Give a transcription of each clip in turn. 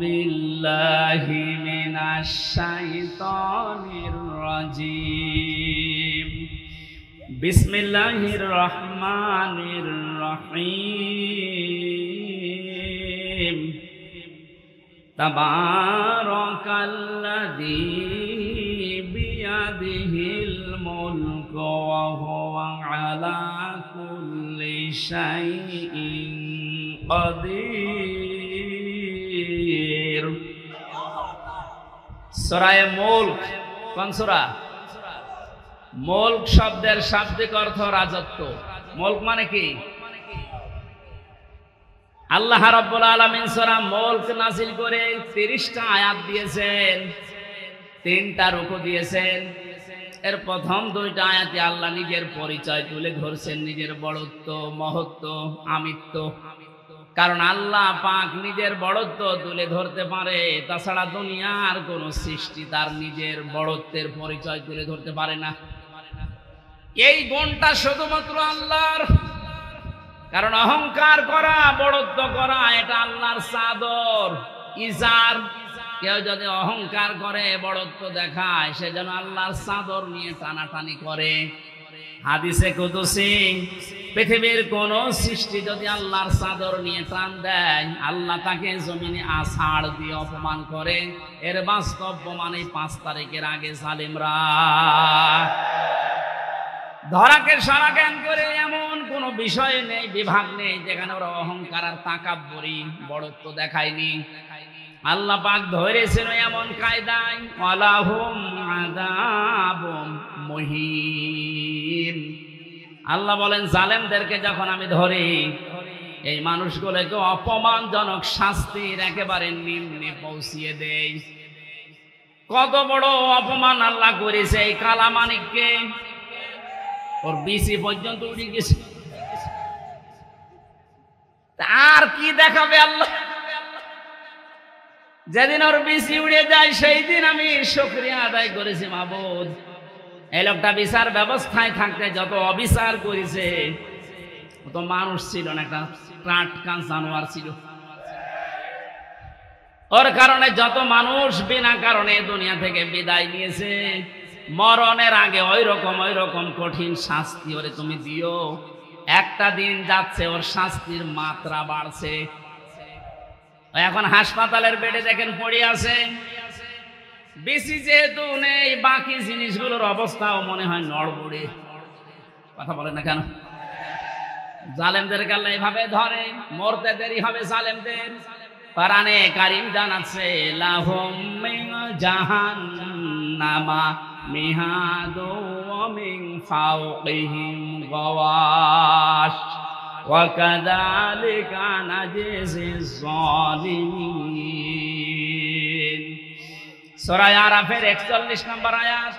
বিল্লাহি মিনাশ শাইতানির রাজীম। বিসমিল্লাহির রহমানির রহিম। তাবারাকাল্লাযী বিয়াদিহিল মুলকু ওয়া হুয়া আলা কুল্লি শাইইন কাদির। সূরা মুলক কোন সূরা? মুলক শব্দের শাব্দিক অর্থ রাজত্ব। মুলক মানে কি? আল্লাহ রাব্বুল আলামিন সূরা মুলক নাযিল করে 30টা আয়াত দিয়েছেন, 3টা রুকু দিয়েছেন। এর প্রথম 2টা আয়াতে আল্লাহ নিজের পরিচয় তুলে ধরছেন, নিজের বড়ত্ব, মহত্ব, আমিত্ব। কারণ আল্লাহ পাক নিজের বড়ত্ব তুলে ধরতে পারে, তাছাড়া দুনিয়ার কোন সৃষ্টি তার নিজের বড়ত্বের পরিচয় তুলে ধরতে পারে না। এই গুণটা শুধুমাত্র আল্লাহর। কারণ অহংকার করা, বড়ত্ব করা এটা আল্লাহর চাদর, ইজার। কেউ যদি অহংকার করে, বড়ত্ব দেখায়, সে যেন আল্লাহর চাদর নিয়ে টানাটানি করে। হাদিসে কুদসি, পৃথিবীর কোন সৃষ্টি যদি আল্লাহর চাদর নিয়ে টান দেয়, আল্লাহ তাকে জমিনে আছাড় দিয়ে অপমান করে। এর বাস্তব প্রমাণ এই 5 তারিখের আগে জালিমরা ধরাকে সারা জ্ঞান করে এমন কোন বিষয় নেই, বিভাগ নেই যেখানে ওরা অহংকার আর তাকাব্বুরি, বড়ত্ব দেখায়নি। আল্লাহ পাক ধরেছেন এমন কায়দায়, ওয়ালাহুম আযাবুম মুহিন। আল্লাহ বলেন জালেমদেরকে যখন আমি ধরি, এই মানুষগুলোকে অপমানজনক শাস্তির একেবারে নিম্নে পৌঁছিয়ে দেই। কত বড় অপমান আল্লাহ করেছে এই কালামানিককে। ওর বিসি পর্যন্ত উড়ে গেছে, আর কি দেখাবে আল্লাহ? যেদিন ওর বিসি উড়ে যায় সেই দিন আমি শুকরিয়া আদায় করেছি, মাবুদ এই লোকটা বিচার ব্যবস্থায় থাকতে যত অবিচার করেছে, ও তো মানুষ ছিল না, একটা টাটকা জানোয়ার ছিল। ওর কারণে যত মানুষ বিনা কারণে দুনিয়া থেকে বিদায় নিয়েছে, মরণের আগে ওই রকম কঠিন শাস্তি ওরে তুমি দিও। একটা দিন যাচ্ছে, ওর শাস্তির মাত্রা বাড়ছে। এখন হাসপাতালের বেডে দেখেন পড়ে আছে। বেশি যেহেতু নেই, বাকি জিনিসগুলোর অবস্থাও মনে হয় নড়বড়ে। কথা বলেন না কেন? জালেমদেরকে আল্লাহ এইভাবে ধরে, মরতে দেরি হবে জালেমদের। কোরআনে কারীম জানাচ্ছে, লাহুম মিন জাহান্নামা মিহাদু ওয়া মিন ফাওকিহিম গাওয়াশ ওয়া কাযালিকা নাজিজিজ যালিমিন। সূরা আরাফের 41 নম্বর আয়াত।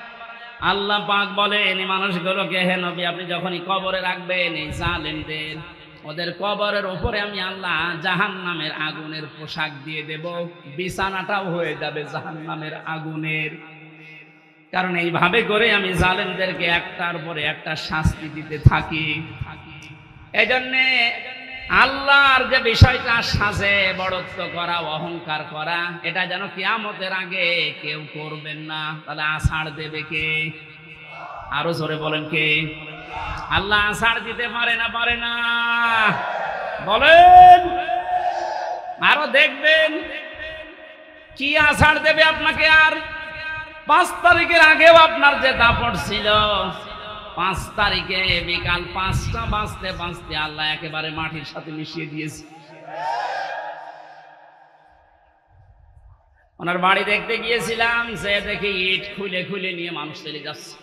আল্লাহ পাক বলেন এই মানুষগুলোকে, হে নবী আপনি যখনই কবরে রাখবেন এই জালেমদের, ওদের কবরের উপরে আমি আল্লাহ জাহান্নামের আগুনের পোশাক দিয়ে দেব, বিছানাটাও হয়ে যাবে জাহান্নামের আগুনের। কারণ এইভাবে করে আমি জালেমদেরকে একটার পরে একটা শাস্তি দিতে থাকি। এজন্যে আল্লাহর যে বিষয়টা সাজে, বড়ত্ব করা, অহংকার করা, এটা যেন কিয়ামতের আগে কেউ করবেন না। তাহলে আছাড় দেবে কে? আরো জোরে বলেন কে? আল্লাহ আছাড় দিতে পারে না? পারে না? বলেন। আরো দেখবেন কি আছাড় দেবে আপনাকে। আর 5 তারিখের আগেও আপনার যে দাপট ছিল, 5 তারিখে বিকাল 5টা বাজতে বাজতে আল্লাহ একেবারে মাটির সাথে মিশিয়ে দিয়েছে। ওনার বাড়ি দেখতে গিয়েছিলাম, সে দেখি ইট খুলে খুলে নিয়ে মানুষ চলে যাচ্ছে।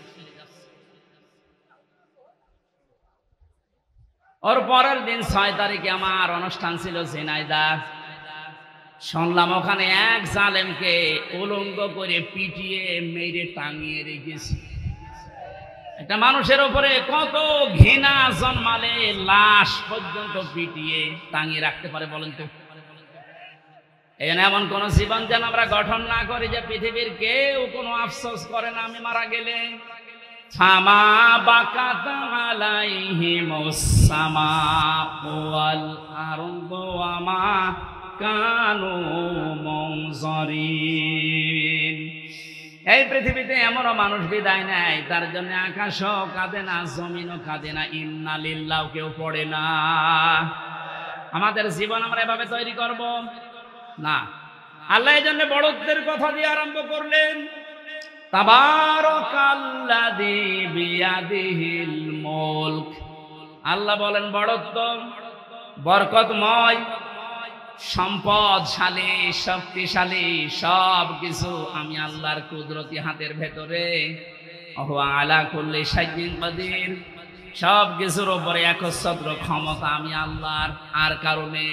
ওর পরের দিন 6 তারিখে আমার অনুষ্ঠান ছিল ঝিনাইদহ। শুনলাম ওখানে এক জালেমকে উলঙ্গ করে পিটিয়ে মেরে টাঙিয়ে রেখেছে। একটা মানুষের উপরে কত ঘৃণা জন্মালে লাশ পর্যন্ত পিটিয়ে টাঙিয়ে রাখতে পারে বলেন তো? এই জন্য এমন কোন জীবন যেন আমরা গঠন না করি যে পৃথিবীর কেউ কোনো আফসোস করে না আমি মারা গেলে। ফামা বাকাত আলাইহিমুস সামাউ ওয়াল আরদু ওয়া মা কানু মুনজারিন। এই পৃথিবীতে এমনও মানুষ বিদায় নেয়, তার জন্য আকাশও কাঁদে না, জমিনও কাঁদে না, ইন্না লিল্লাহ কেউ পড়ে না। আমাদের জীবন আমরা এভাবে তৈরি করব না। আল্লাহ এই জন্য বড়ত্বের কথা দিয়ে আরম্ভ করলেন, তাবারাকাল্লাযী বিয়াদিহিল মুলক। আল্লাহ বলেন বড়ত্ব বরকতময়, সম্পদশালী, শক্তিশালী, সব কিছু আমি আল্লাহর কুদরতি হাতের ভেতরে। ওয়া আলা কুল্লি শাইইন কাদির, সব কিছুর উপরে একচ্ছত্র ক্ষমতা আমি আল্লাহর, আর কারণে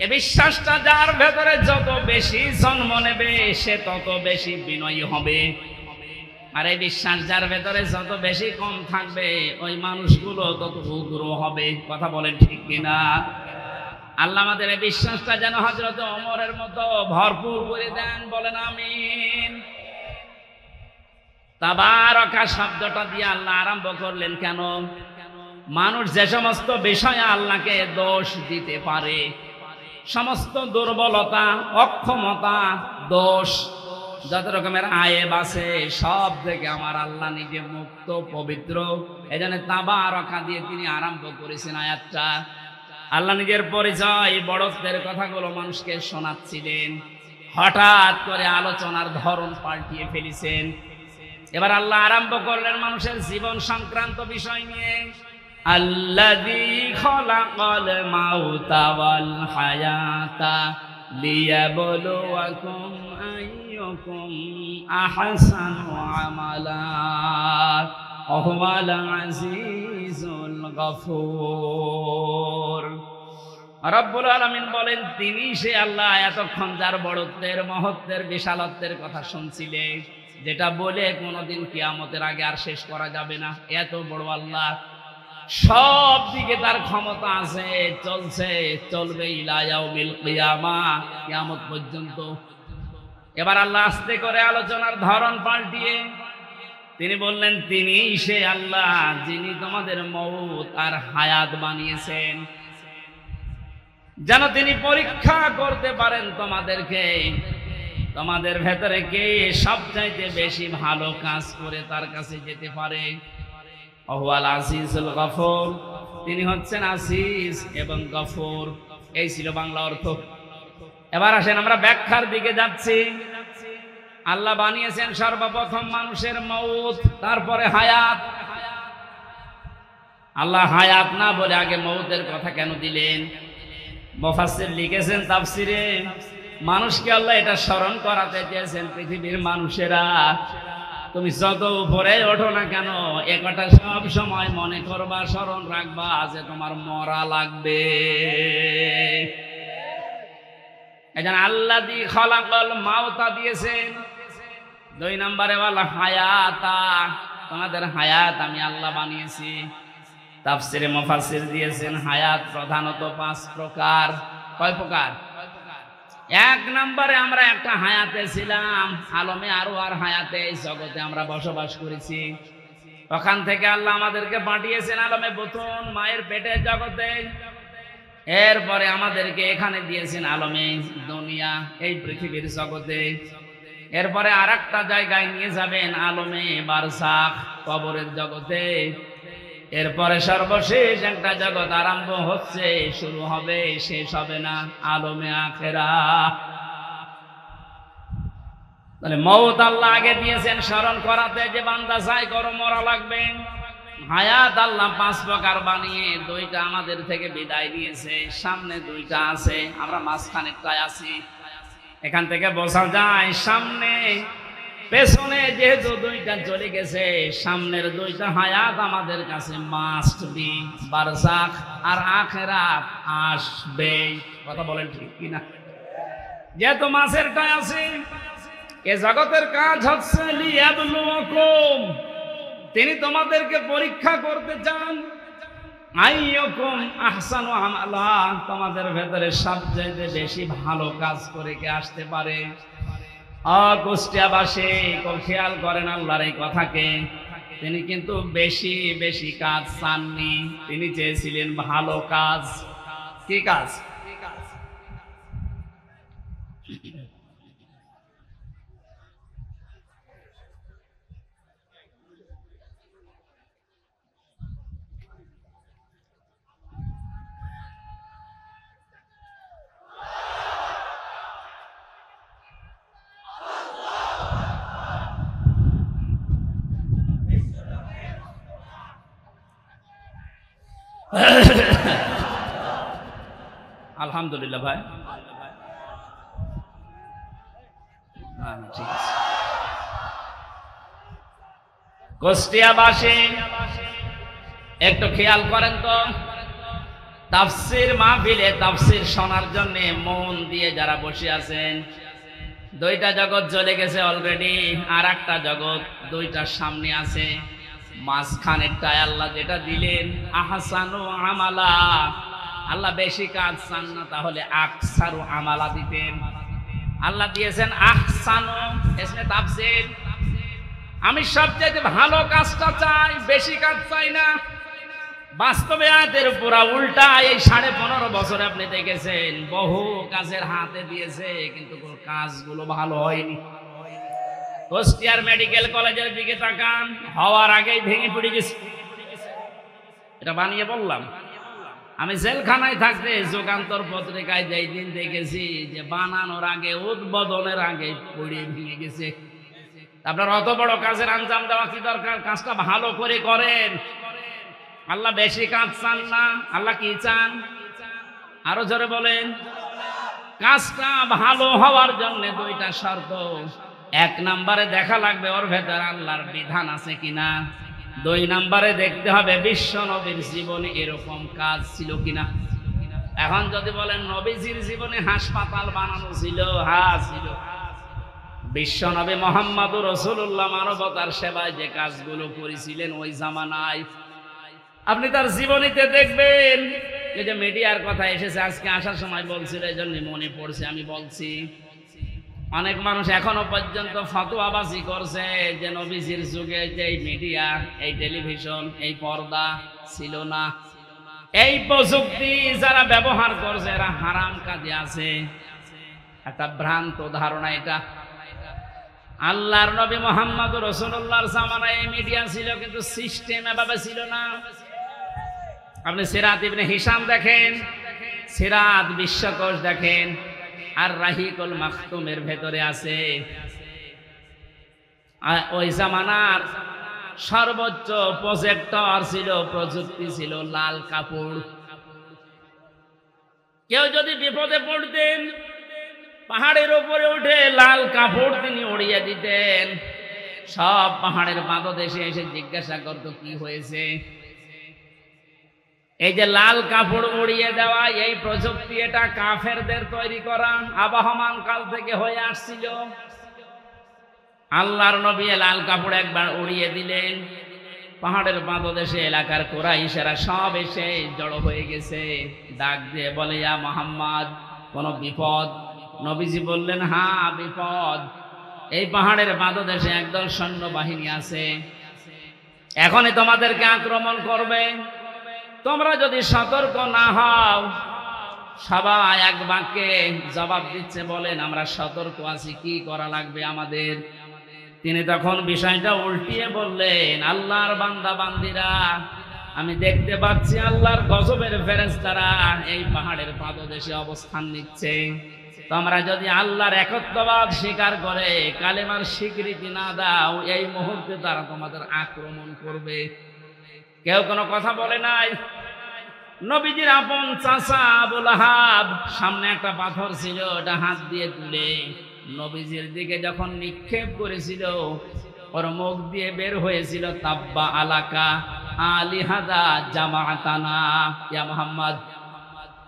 এ বিশ্বাসটা যার ভেতরে যত বেশি জন্ম নেবে সে তত বেশি বিনয়ী হবে। আর এই বিশ্বাস যার ভেতরে যত বেশি কম থাকবে ওই মানুষগুলো তত উগ্র হবে। কথা বলেন ঠিক কিনা? আল্লাহ আমাদের এই বিশ্বাসটা যেন হযরত ওমরের মতো ভরপুর করে দেন, বলেন আমিন। তাবারাকা শব্দটা দিয়ে আল্লাহ আরম্ভ করলেন কেন? মানুষ যে সমস্ত বিষয়ে আল্লাহকে দোষ দিতে পারে, সমস্ত দুর্বলতা, অক্ষমতা, দোষ, যত রকমের আয়েব আছে সব থেকে আমার আল্লাহ নিজে মুক্ত, পবিত্র। এজন্য তাবারাকা দিয়ে তিনি আরম্ভ করেছেন আয়াতটা। আল্লাহ নিজের পরিচয়, বড়ত্বের কথাগুলো মানুষকে শোনাচ্ছিলেন, হঠাৎ করে আলোচনার ধরন পাল্টিয়ে ফেলেছেন। এবার আল্লাহ আরম্ভ করলেন মানুষের জীবন সংক্রান্ত বিষয় নিয়ে। আল্লাযী খালাকাল মাউতা ওয়াল হায়াতা লিয়াবলুয়াকুম আইয়ুকুম আহসানু আমালা ওয়া হুয়াল আজিজুল গফুর। রব্বুল আলামিন বলেন তিনি সে আল্লাহ এতক্ষণ যার বড়ত্বের, মহত্বের, বিশালত্বের কথা শুনছিলেন, যেটা বলে কোনোদিন কিয়ামতের আগে আর শেষ করা যাবে না। এত বড় আল্লাহ, সব দিকে তার ক্ষমতা আছে, চলছে, চলবে ইলা ইয়াউমিল কিয়ামা, কিয়ামত পর্যন্ত। এবার আল্লাহ আস্তে করে আলোচনার ধরন পাল্টিয়ে তিনি বললেন তিনি সে আল্লাহ যিনি তোমাদের মউত আর হায়াত বানিয়েছেন, যেন তিনি পরীক্ষা করতে পারেন তোমাদেরকে, তোমাদের ভেতরে কে সবচাইতে বেশি ভালো কাজ করে তার কাছে যেতে পারে। ওয়াল আজিজুল গফুর, তিনি হচ্ছেন আজিজ এবং গফুর। এই ছিল বাংলা অর্থ। এবার আসেন আমরা ব্যাখ্যার দিকে যাচ্ছি। আল্লাহ বানিয়েছেন সর্বপ্রথম মানুষের মউত, তারপরে হায়াত। আল্লাহ হায়াত না বলে আগে মউতের কথা কেন দিলেন? মুফাসসির লিখেছেন তাফসিরে, মানুষকে আল্লাহ এটা স্মরণ করাতে চেয়েছেন, পৃথিবীর মানুষেরা তুমি যত উপরে ওঠো না কেন এ কথা সব সময় মনে করবা, স্মরণ রাখবা যে তোমার মরা লাগবে। এজন্য আল্লাযী খালাকাল মাউতা দিয়েছেন। 2 নম্বরে ওয়াল হায়াতা, তোমাদের হায়াত আমি আল্লাহ বানিয়েছি। তাফসিরে মুফাসসির দিয়েছেন হায়াত প্রধানত 5 প্রকার। কয় প্রকার? 1 নম্বরে আমরা একটা হায়াতে ছিলাম, আলমে আরো আর হায়াতে, এই জগতে আমরা বসবাস করেছি। ওখান থেকে আল্লাহ আমাদেরকে পাঠিয়েছেন আলমে বুতুন, মায়ের পেটের জগতে। এরপরে আমাদেরকে এখানে দিয়েছেন আলমে দুনিয়া, এই পৃথিবীর জগতে। এরপরে আরেকটা জায়গায় নিয়ে যাবেন আলমে বারজাখ, কবরের জগতে। এরপরে সর্বশেষ একটা জগৎ আরম্ভ হচ্ছে, শুরু হবে, শেষ হবে না, আলমে আখিরাত। তাহলে মউত আল্লাহ আগে দিয়েছেন স্মরণ করাতে যে বান্দা যাই করো মরা লাগবে। হায়াত আল্লাহ 5 প্রকার বানিয়ে 2টা আমাদের থেকে বিদায় নিয়েছে, সামনে 2টা আছে, আমরা মাঝখানেরটায় আছি। এখান থেকে বোঝা যায় সামনে পেছনে যেহেতু 2টা চলে গেছে, সামনের 2টা হায়াত আমাদের কাছে মাস্ট বি, বারজাখ আর আখিরাত আসবে। কথা বলেন ঠিক কিনা? যেহেতু মাঝেরটা আছে, এ জগতের কাজ হচ্ছে লিয়াবলুয়াকুম, তিনি তোমাদেরকে পরীক্ষা করতে চান। আইয়ুকুম আহসানু আমালা, তোমাদের ভেতরে সবচেয়ে বেশি ভালো কাজ করে কে আসতে পারে। কুষ্টিয়াবাসী খেয়াল করেন আল্লাহর এই কথাকে, তিনি কিন্তু বেশি বেশি কাজ চাননি, তিনি চেয়েছিলেন ভালো কাজ। কি কাজ? আলহামদুলিল্লাহ ভাই, ঠিক আছে। কুষ্টিয়াবাসী একটু খেয়াল করেন তো, তাফসীর মাহফিলে তাফসীর শোনার জন্য মন দিয়ে যারা বসে আছেন, দুইটা জগৎ চলে গেছে অলরেডি, আর একটা জগৎ দুইটার সামনে আছে। মাঝখানেরটায় আল্লাহ যেটা দিলেন আহসানু আমালা, আল্লাহ বেশি কাজ চান না, তাহলে আকসারু আমালা দিতেন। আল্লাহ দিয়েছেন আহসানু, এসে তাফসীর। আমি সবচেয়ে ভালো কাজটা চাই, বেশি কাজ চাই না। বাস্তবে আয়াতের পুরা উল্টা। এই 15.5 বছরে আপনি দেখেছেন বহু কাজের হাতে দিয়েছে, কিন্তু কোন কাজগুলো ভালো হয়নি। কুষ্টিয়ার মেডিকেল কলেজের দিকে তাকান, হওয়ার আগেই ভেঙে পড়ে গেছে। এটা বানিয়ে বললাম। আমি জেলখানায় থাকতে যুগান্তর পত্রিকায় যেই দিন দেখেছি যে বানানোর আগে, উদ্বোধনের আগে পড়ে ভেঙে গেছে। আপনার অত বড় কাজের আঞ্জাম দেওয়া কি দরকার? কাজটা ভালো করে করেন। আল্লাহ বেশি কাজ চান না। আল্লাহ কি চান? আরো জোরে বলেন। কাজটা ভালো হওয়ার জন্য দুইটা শর্ত। 1 নম্বরে দেখা লাগবে ওর ভেতর আল্লাহর বিধান আছে কিনা। 2 নম্বরে দেখতে হবে বিশ্ব নবীর জীবনে এরকম কাজ ছিল কিনা। এখন যদি বলেন নবীজির জীবনে হাসপাতাল বানানো ছিল, হ্যাঁ ছিল। বিশ্ব নবী মুহাম্মদুর রাসূলুল্লাহ মানবতার সেবায় যে কাজগুলো করেছিলেন ওই জামানায়, আপনি তার জীবনীতে দেখবেন। এই যে মিডিয়ার কথা এসেছে আজকে আসার সময় বলছিল, এই জন্য মনে পড়ছে আমি বলছি। অনেক মানুষ এখনো পর্যন্ত ফতোয়াবাজি করছে যে নবীজির যুগে যে মিডিয়া, এই টেলিভিশন, এই পর্দা ছিল না। এই প্রযুক্তি যারা ব্যবহার করছে এরা হারাম কাজে আছে। একটা ভ্রান্ত ধারণা এটা। আল্লাহর নবী মুহাম্মদুর রাসূলুল্লাহর জামানায় এই মিডিয়া ছিল, কিন্তু সিস্টেম এভাবে ছিল না। আপনি সিরাত ইবনে হিশাম দেখেন, সিরাত বিশ্বকোষ দেখেন, আর রাহিকুল মাখতুমের ভেতরে আছে ওই জামানার সর্বোচ্চ প্রজেক্টর ছিল, প্রযুক্তি ছিল লাল কাপড়। কেউ যদি বিপদে পড়তেন পাহাড়ের উপরে উঠে লাল কাপড় তিনি উড়িয়ে দিতেন। সব পাহাড়ের পাদদেশে এসে জিজ্ঞাসা করতো কি হয়েছে। এই যে লাল কাপড় উড়িয়ে দেওয়া, এই প্রযুক্তি এটা কাফেরদের তৈরি করা, আবহমান কাল থেকে হয়ে আসছিল। আল্লাহর নবী লাল কাপড় একবার উড়িয়ে দিলেন, পাহাড়ের পাদদেশে এলাকার কুরাইশেরা সব এসে জড়ো হয়ে গেছে। ডাক দিয়ে বলে, ইয়া মুহাম্মদ, কোন বিপদ? নবীজি বললেন, হ্যাঁ বিপদ। এই পাহাড়ের পাদদেশে একদল সৈন্যবাহিনী আছে, এখনই তোমাদেরকে আক্রমণ করবে। তোমরা যদি সতর্ক না হও। সবাই এক বাক্যে জবাব দিচ্ছে, বলেন আমরা সতর্ক আছি, কি করা লাগবে আমাদের? তিনি তখন বিষয়টা উল্টিয়ে বললেন, আল্লাহর বান্দা বান্দিরা, আমি দেখতে পাচ্ছি আল্লাহর গজবের ফেরেশতারা এই পাহাড়ের পাদদেশে অবস্থান নিচ্ছে। তোমরা যদি আল্লাহর একত্ববাদ স্বীকার করে কালেমার স্বীকৃতি না দাও, এই মুহূর্তে তারা তোমাদের আক্রমণ করবে। কেউ কোনো কথা বলে নাই। নবীজির আপন চাচা আবু লাহাব সামনে একটা পাথর ছিল, ওটা হাত দিয়ে তুলে নবীজির দিকে যখন নিক্ষেপ করেছিল, ওর মুখ দিয়ে বের হয়েছিল, তাব্বা আলাকা আলিহাদা জামাতানা, ইয়া মুহাম্মদ,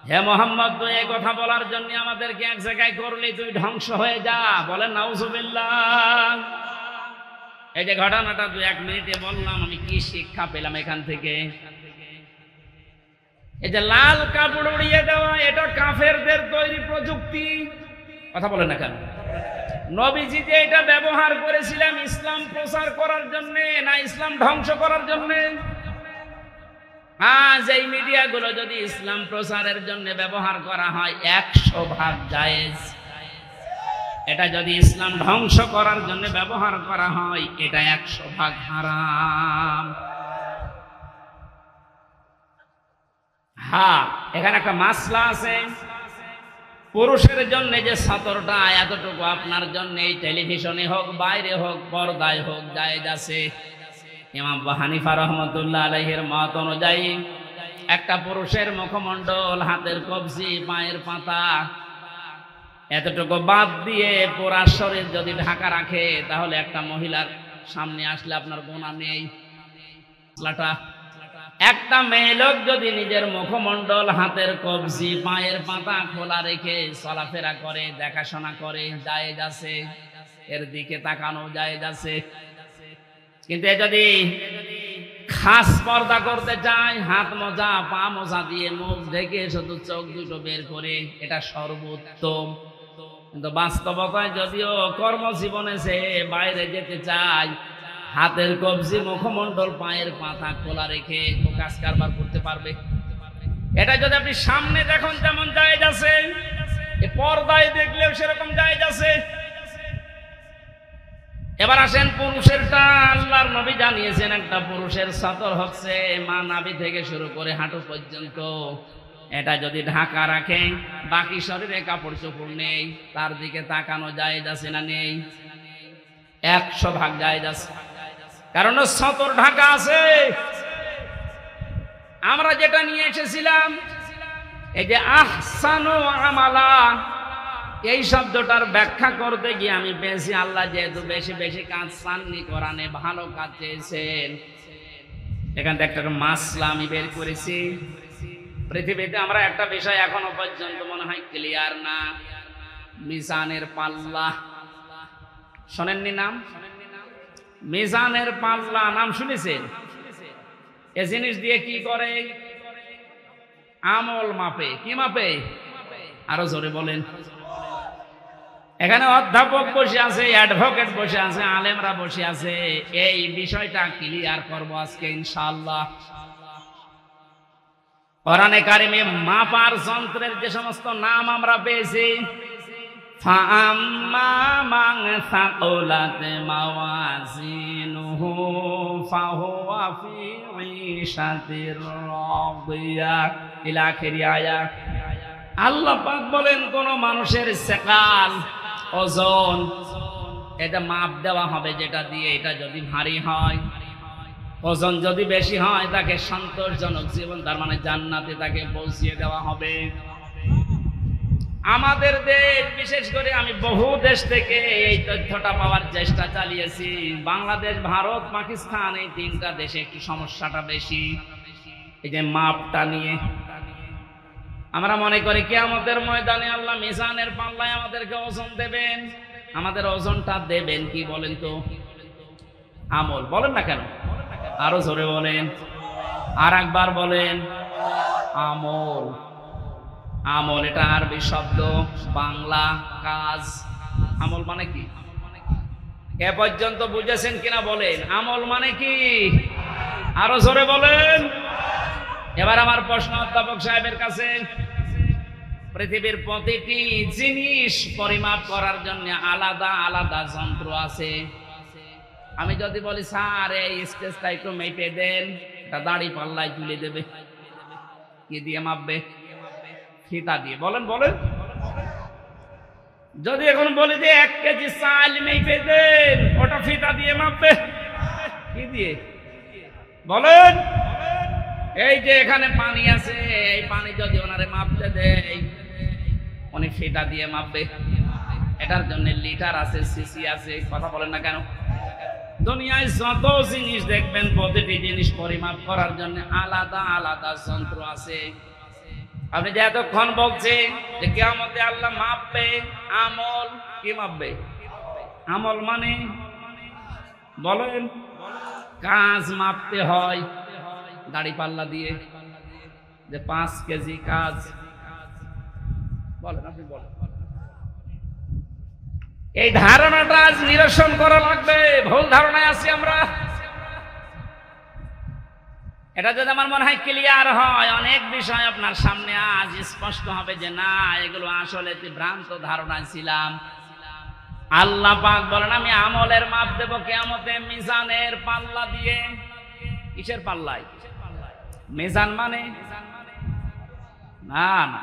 হে মুহাম্মদ, তুই এই কথা বলার জন্য আমাদেরকে এক জায়গায় করলি, তুই ধ্বংস হয়ে যা। বলেন নাউজুবিল্লাহ। এই যে ঘটনাটা 2-1 মিনিটে বললাম, আমি কি শিক্ষা পেলাম এখান থেকে? এই যে লাল কাপড় উড়িয়ে দেওয়া, এটা কাফেরদের তৈরি প্রযুক্তি। কথা বলেন না কেন? নবীজি যে এটা ব্যবহার করেছিলেন ইসলাম প্রচার করার জন্য না ইসলাম ধ্বংস করার জন্য? আজ এই মিডিয়াগুলো যদি ইসলাম প্রচারের জন্য ব্যবহার করা হয় 100 ভাগ জায়েজ। এটা যদি ইসলাম ধ্বংস করার জন্য ব্যবহার করা হয়, এটা 100 ভাগ হারাম। হ্যাঁ, এখানে একটা মাসলা আছে। পুরুষের জন্য যে সতরটা, এতটুকু আপনার জন্য এই টেলিভিশনে হোক, বাইরে হোক, পর্দায় হোক, জায়েজ আছে। ইমাম আবু হানিফা রহমতুল্লাহ আলাইহির মত অনুযায়ী একটা পুরুষের মুখমণ্ডল, হাতের কবজি, পায়ের পাতা এতটুকু বাদ দিয়ে পুরা শরীর যদি ঢাকা রাখে, তাহলে একটা মহিলার সামনে আসলে আপনার গুনাহ নেই। একটা মেয়ে লোক যদি নিজের মুখমণ্ডল, হাতের কবজি, পায়ের পাতা খোলা রেখে চলাফেরা করে, দেখাশোনা করে, জায়েজ আছে, এর দিকে তাকানো জায়েজ আছে। কিন্তু যদি খাস পর্দা করতে চায়, হাত মোজা, পা মোজা দিয়ে মুখ ঢেকে শুধু চোখ দুটো বের করে, এটা সর্বোত্তম। কিন্তু বাস্তবতায় যদিও কর্মজীবনে সে বাইরে যেতে চায়, হাতের কবজি, মুখমণ্ডল, পায়ের পাতা খোলা রেখে কাজ কারবার করতে পারবে। এটা যদি আপনি সামনে দেখুন যেমন জায়েজ আছে, পর্দায় দেখলেও সেরকম জায়েজ আছে। এবার আসেন পুরুষেরটা। আল্লাহর নবী জানিয়েছেন একটা পুরুষের সতর হচ্ছে মা নাভি থেকে শুরু করে হাঁটু পর্যন্ত। এটা যদি ঢাকা রাখে, বাকি শরীরে কাপড় চোপড় নেই, তার দিকে তাকানো জায়েজ আছে না নেই? 100 ভাগ জায়েজ আছে, কারণ সতর ঢাকা আছে। আমরা যেটা নিয়ে এসেছিলাম, এই যে আহসানু আমালা, এই শব্দটার ব্যাখ্যা করতে গিয়ে আমি পেয়েছি আল্লাহ যেহেতু বেশি বেশি কাজ চাননি, কোরআনে ভালো কাজ চেয়েছেন, এখান থেকে একটা মাসলা আমি বের করেছি। পৃথিবীতে আমরা একটা বিষয় এখনো পর্যন্ত মনে হয় ক্লিয়ার না, মিজানের পাল্লা। শোনেননি নাম? মিজানের পাল্লা নাম শুনেছেন? এ জিনিস দিয়ে কি করে? আমল মাপে। কি মাপে? আরো জোরে বলেন। এখানে অধ্যাপক বসে আছে, অ্যাডভোকেট বসে আছে, আলেমরা বসে আছে। এই বিষয়টা ক্লিয়ার করব আজকে ইনশাআল্লাহ। কোরআনে কারিমে মাপার যন্ত্রের যে সমস্ত নাম আমরা পেয়েছি, ফাআম্মা মান সাকুলাত মাওয়াজিনুহু ফাহুয়া ফি ঈশাতির রাদিয়া ইলা আখির আয়াত। আল্লাহ পাক বলেন, কোন মানুষের সেকাল, ওজন, এটা মাপ দেওয়া হবে যেটা দিয়ে। এটা যদি ভারী হয়, ওজন যদি বেশি হয়, তাকে সন্তোষজনক জীবন, তার মানে জান্নাতে তাকে পৌঁছিয়ে দেওয়া হবে। আমাদের দেশ, বিশেষ করে আমি বহু দেশ থেকে এই তথ্যটা পাওয়ার চেষ্টা চালিয়েছি। বাংলাদেশ, ভারত, পাকিস্তান, এই 3টা দেশে একটু সমস্যাটা বেশি, এই যে মাপটা নিয়ে। আমরা মনে করি কিয়ামতের ময়দানে আল্লাহ মিজানের পাল্লায় আমাদেরকে ওজন দেবেন। আমাদের ওজনটা দেবেন কি বলেন তো? আমল। বলেন না কেন? আরো জোরে বলেন, আর একবার বলেন। আমল। আমল এটা আরবি শব্দ, বাংলা কাজ। আমল মানে কি? এ পর্যন্ত বুঝেছেন কিনা বলেন? আমল মানে কি? আরো জোরে বলেন। এবার আমার প্রশ্ন অধ্যাপক সাহেবের কাছে। পৃথিবীর প্রতিটি জিনিস পরিমাপ করার জন্য আলাদা আলাদা যন্ত্র আছে। আমি যদি বলি স্যার এই স্টেজটা একটু মেপে দেন, এটা দাড়ি পাল্লায় তুলে দেবে। কি দিয়ে মাপবে? ফিতা দিয়ে। বলেন বলেন। যদি এখন বলি যে 1 কেজি চাল মেপে দেন, ওটা ফিতা দিয়ে মাপবে। কি দিয়ে? বলেন। এই যে এখানে পানি আছে, এই পানি যদি ওনারে মাপতে দেয়, উনি ফিতা দিয়ে মাপবে। এটার জন্য লিটার আছে, সিসি আছে। কথা বলেন না কেন? দুনিয়ায় যত জিনিস দেখবেন, প্রতিটি জিনিস পরিমাপ করার জন্য আলাদা আলাদা যন্ত্র আছে। আপনি যে এতক্ষণ বলছেন যে কিয়ামতে আল্লাহ মাপবে, আমল কি মাপবে? আমল মানে বলেন, কাজ মাপতে হয় দাড়ি পাল্লা দিয়ে, যে 5 কেজি কাজ। বলেন, আপনি বলেন। এই ধারণাটা আজ নিরসন করা লাগবে। ভুল ধারণায় আছি আমরা। এটা যদি আমার মনে হয় ক্লিয়ার হয়, অনেক বিষয় আপনার সামনে আজ স্পষ্ট হবে যে না, এগুলো আসলে ভ্রান্ত ধারণায় ছিলাম। আল্লাহ পাক বলেন আমি আমলের মাপ দেব কিয়ামতে মিজানের পাল্লা দিয়ে। কিসের পাল্লায়? মিজান মানে না না,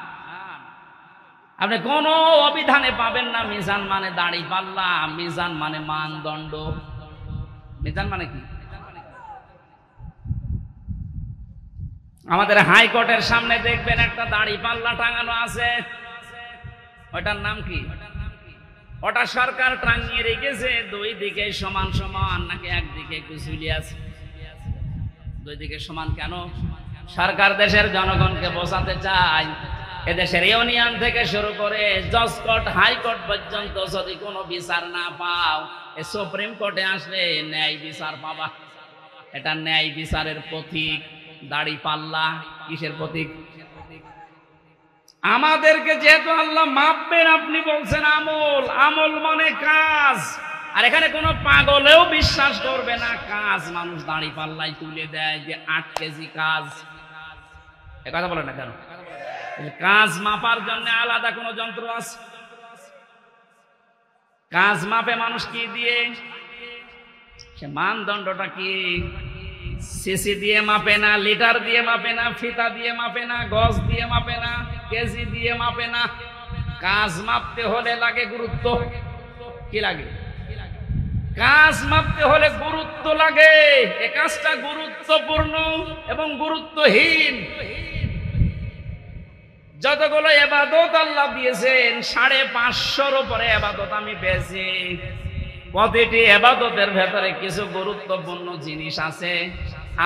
আপনি কোন অভিধানে পাবেন না মিজান মানে দাড়ি পাল্লা, মিজান মানে মানদণ্ড। মিজান মানে কি? আমাদের হাইকোর্টের সামনে দেখবেন একটা দাড়ি পাল্লা টাঙানো আছে, ওটার নাম কি? ওটা সরকার টাঙিয়ে রেখেছে দুই দিকে সমান সমান, নাকি একদিকে একটু ঝুলি আছে? দুই দিকে সমান কেন? সরকার দেশের জনগণকে বোঝাতে চায় এদেশের ইউনিয়ন থেকে শুরু করে জজ কোর্ট হাইকোর্ট পর্যন্ত যদি কোনো বিচার না পাও, এই সুপ্রিম কোর্টে আসলে ন্যায় বিচার পাবা। এটা ন্যায় বিচারের প্রতীক দাড়ি পাল্লা। কিসের প্রতীক? আমাদেরকে যেহেতু আল্লাহ মাপবেন, আপনি বলছেন আমল, আমল মানে কাজ। আর এখানে কোনো পাগলেও বিশ্বাস করবে না কাজ মানুষ দাড়ি পাল্লায় তুলে দেয় যে 8 কেজি কাজ। এ কথা বলে না কেন? কাজ মাপার জন্য আলাদা কোনো যন্ত্র আছে? কাজ মাপে মানুষ কি দিয়ে? সে মানদণ্ডটা কি? সিসি দিয়ে মাপে না, লিটার দিয়ে মাপে না, ফিতা দিয়ে মাপে না, গজ দিয়ে মাপে না, কেজি দিয়ে মাপে না। কাজ মাপতে হলে লাগে গুরুত্ব। কি লাগে? কাজ মাপতে হলে গুরুত্ব লাগে। এ কাজটা গুরুত্বপূর্ণ এবং গুরুত্বহীন। যতগুলো ইবাদত আল্লাহ দিয়েছেন 550-র উপরে ইবাদত আমি পেয়েছি। প্রতিটি ইবাদতের ভেতরে কিছু গুরুত্বপূর্ণ জিনিস আছে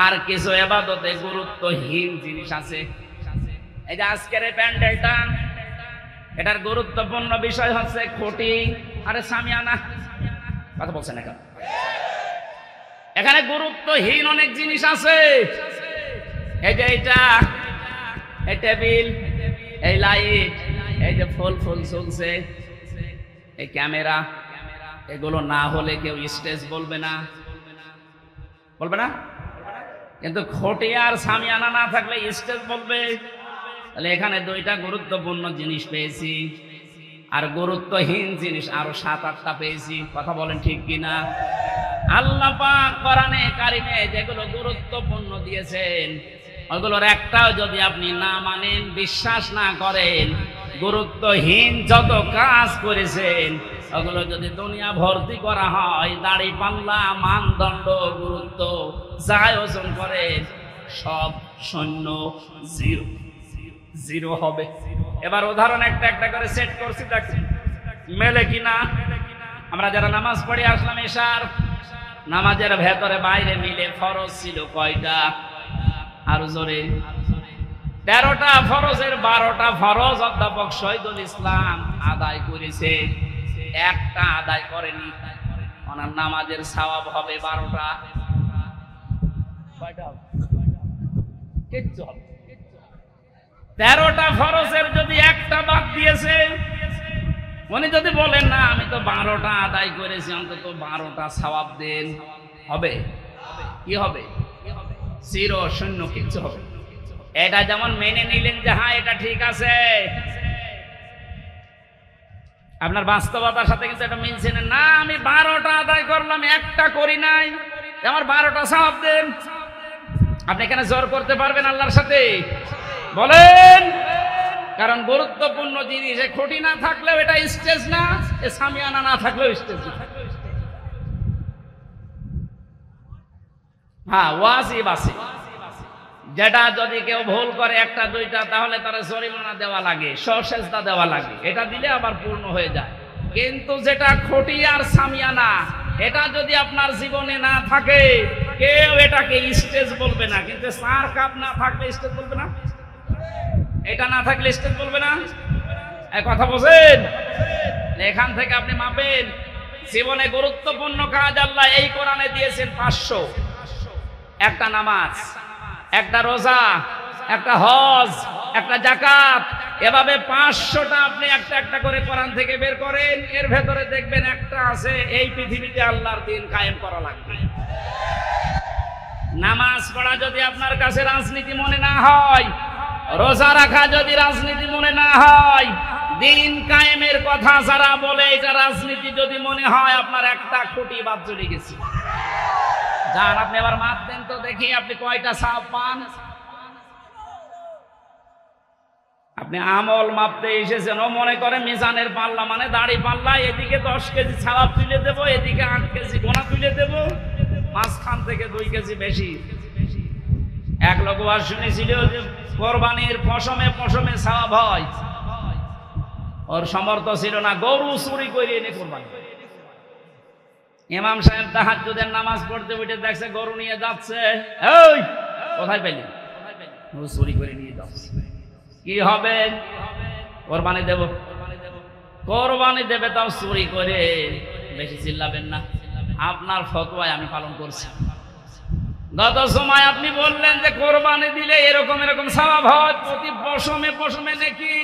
আর কিছু ইবাদতে গুরুত্বহীন জিনিস আছে। এই যে আজকের এই প্যান্ডেলটা, এটার গুরুত্বপূর্ণ বিষয় হচ্ছে খুঁটি আরে সামিয়ানা। কথা বলছেন না কেন? এখানে গুরুত্বহীন অনেক জিনিস আছে। এই যে এইটা, এই টেবিল, এই লাইট, এই যে ফুল ফুল চলছে, এই ক্যামেরা, এগুলো না হলে কেউ স্টেজ বলবে না, বলবে না। কিন্তু খুঁটি আর সামিয়ানা না থাকলে স্টেজ বলবে। তাহলে এখানে দুইটা গুরুত্বপূর্ণ জিনিস পেয়েছি, আর গুরুত্বহীন জিনিস আরো 7-8টা পেয়েছি। কথা বলেন ঠিক কিনা? আল্লাহ পাক কোরআনে কারিমে যেগুলো গুরুত্বপূর্ণ দিয়েছেন, ওগুলোর একটাও যদি আপনি না মানেন, বিশ্বাস না করেন, গুরুত্বহীন যত কাজ করেছেন ওগুলো যদি দুনিয়া ভর্তি করা হয়, দাড়ি পাল্লা, মানদণ্ড, গুরুত্ব যাই ওজন করেন, সব শূন্য, জিরো জিরো হবে। এবার উদাহরণ একটা একটা করে সেট করছি, দেখছি মেলে কিনা। আমরা যারা নামাজ পড়ে আসলাম এশার, নামাজের ভেতরে বাইরে মিলে ফরজ ছিল কয়টা? আর জোরে 13টা ফরজের 12টা ফরজ অধ্যাপক শহীদুল ইসলাম আদায় করেছে, একটা আদায় করেনি। ওনার নামাজের সওয়াব হবে 12টা। কয়টা হবে? কিচ্ছু হবে। 13টা ফরজের যদি একটা বাদ দিয়েছে, উনি যদি বলেন না আমি তো 12টা আদায় করেছি, অন্তত 12টা সওয়াব দেন, হবে? কি হবে? জিরো, শূন্য, কিচ্ছু হবে। এটা যেমন মেনে নিলেন যে হ্যাঁ এটা ঠিক আছে, আপনার বাস্তবতার সাথে কিন্তু এটা মিলছে না। আমি 12টা আদায় করলাম, একটা করি নাই, আমার 12টা সওয়াব দেন। আপনি এখানে জোর করতে পারবেন আল্লাহর সাথে? বলেন। কারণ গুরুত্বপূর্ণ জিনিস, খুঁটি না থাকলেও এটা স্টেজ না, এ সামিয়ানা না থাকলেও স্টেজ না। হ্যাঁ, ওয়াজিব আছে, যেটা যদি কেউ ভুল করে 1টা 2টা, তাহলে তারা জরিমানা দেওয়া লাগে, সশস্তা দেওয়া লাগে, এটা দিলে আবার পূর্ণ হয়ে যায়। কিন্তু যেটা খুঁটি আর সামিয়ানা, এটা যদি আপনার জীবনে না থাকে, কেউ এটাকে স্টেজ বলবে না। কিন্তু 4 কাপ না থাকলে স্টেজ বলবে না, এটা না থাকলে স্টেজ বলবে না। এই কথা বোঝেন? এখান থেকে আপনি মাপেন। জীবনে গুরুত্বপূর্ণ কাজ আল্লাহ এই কোরআনে দিয়েছেন 500। একটা নামাজ, একটা রোজা, একটা হজ, একটা যাকাত, এভাবে 500টা আপনি একটা একটা করে কোরআন থেকে বের করেন। এর ভেতরে দেখবেন একটা আছে, এই পৃথিবীতে আল্লাহর দ্বীন কায়েম করা লাগবে। নামাজ পড়া যদি আপনার কাছে রাজনীতি মনে না হয়, রোজা রাখা যদি রাজনীতি মনে না হয়, দিন কায়েমের কথা যারা বলে এটা রাজনীতি যদি মনে হয় আপনার একটা খুঁটি বাদ চলে গেছে। যান আপনি এবার মাপ দেন তো দেখি আপনি কয়টা সওয়াব পান। আপনি আমল মাপতে এসেছেন, ও মনে করে মিজানের পাল্লা মানে দাড়ি পাল্লা, এদিকে 10 কেজি সওয়াব তুলে দেবো, এদিকে 8 কেজি গোনা তুলে দেবো, মাঝখান থেকে 2 কেজি বেশি। এক লোক ওয়াজ শুনেছিল যে কোরবানির পশমে পশমে সওয়াব হয়, ওর সমর্থ ছিল না, গরু চুরি করে এনে কোরবানি। ইমাম সাহেব তাহাজ্জুদের নামাজ পড়তে উঠে দেখছে গরু নিয়ে যাচ্ছে, এই কোথায় পেলি? গরু চুরি করে নিয়ে যাচ্ছে। কি হবে? কোরবানি দেব। কোরবানি দেবে তাও চুরি করে, বেশি চিল্লাবেন না, আপনার ফতোয়ায় আমি পালন করছি। গত সময় আপনি বললেন যে কোরবানি দিলে এরকম এরকম সওয়াব হয়, প্রতি পশমে পশমে নাকি।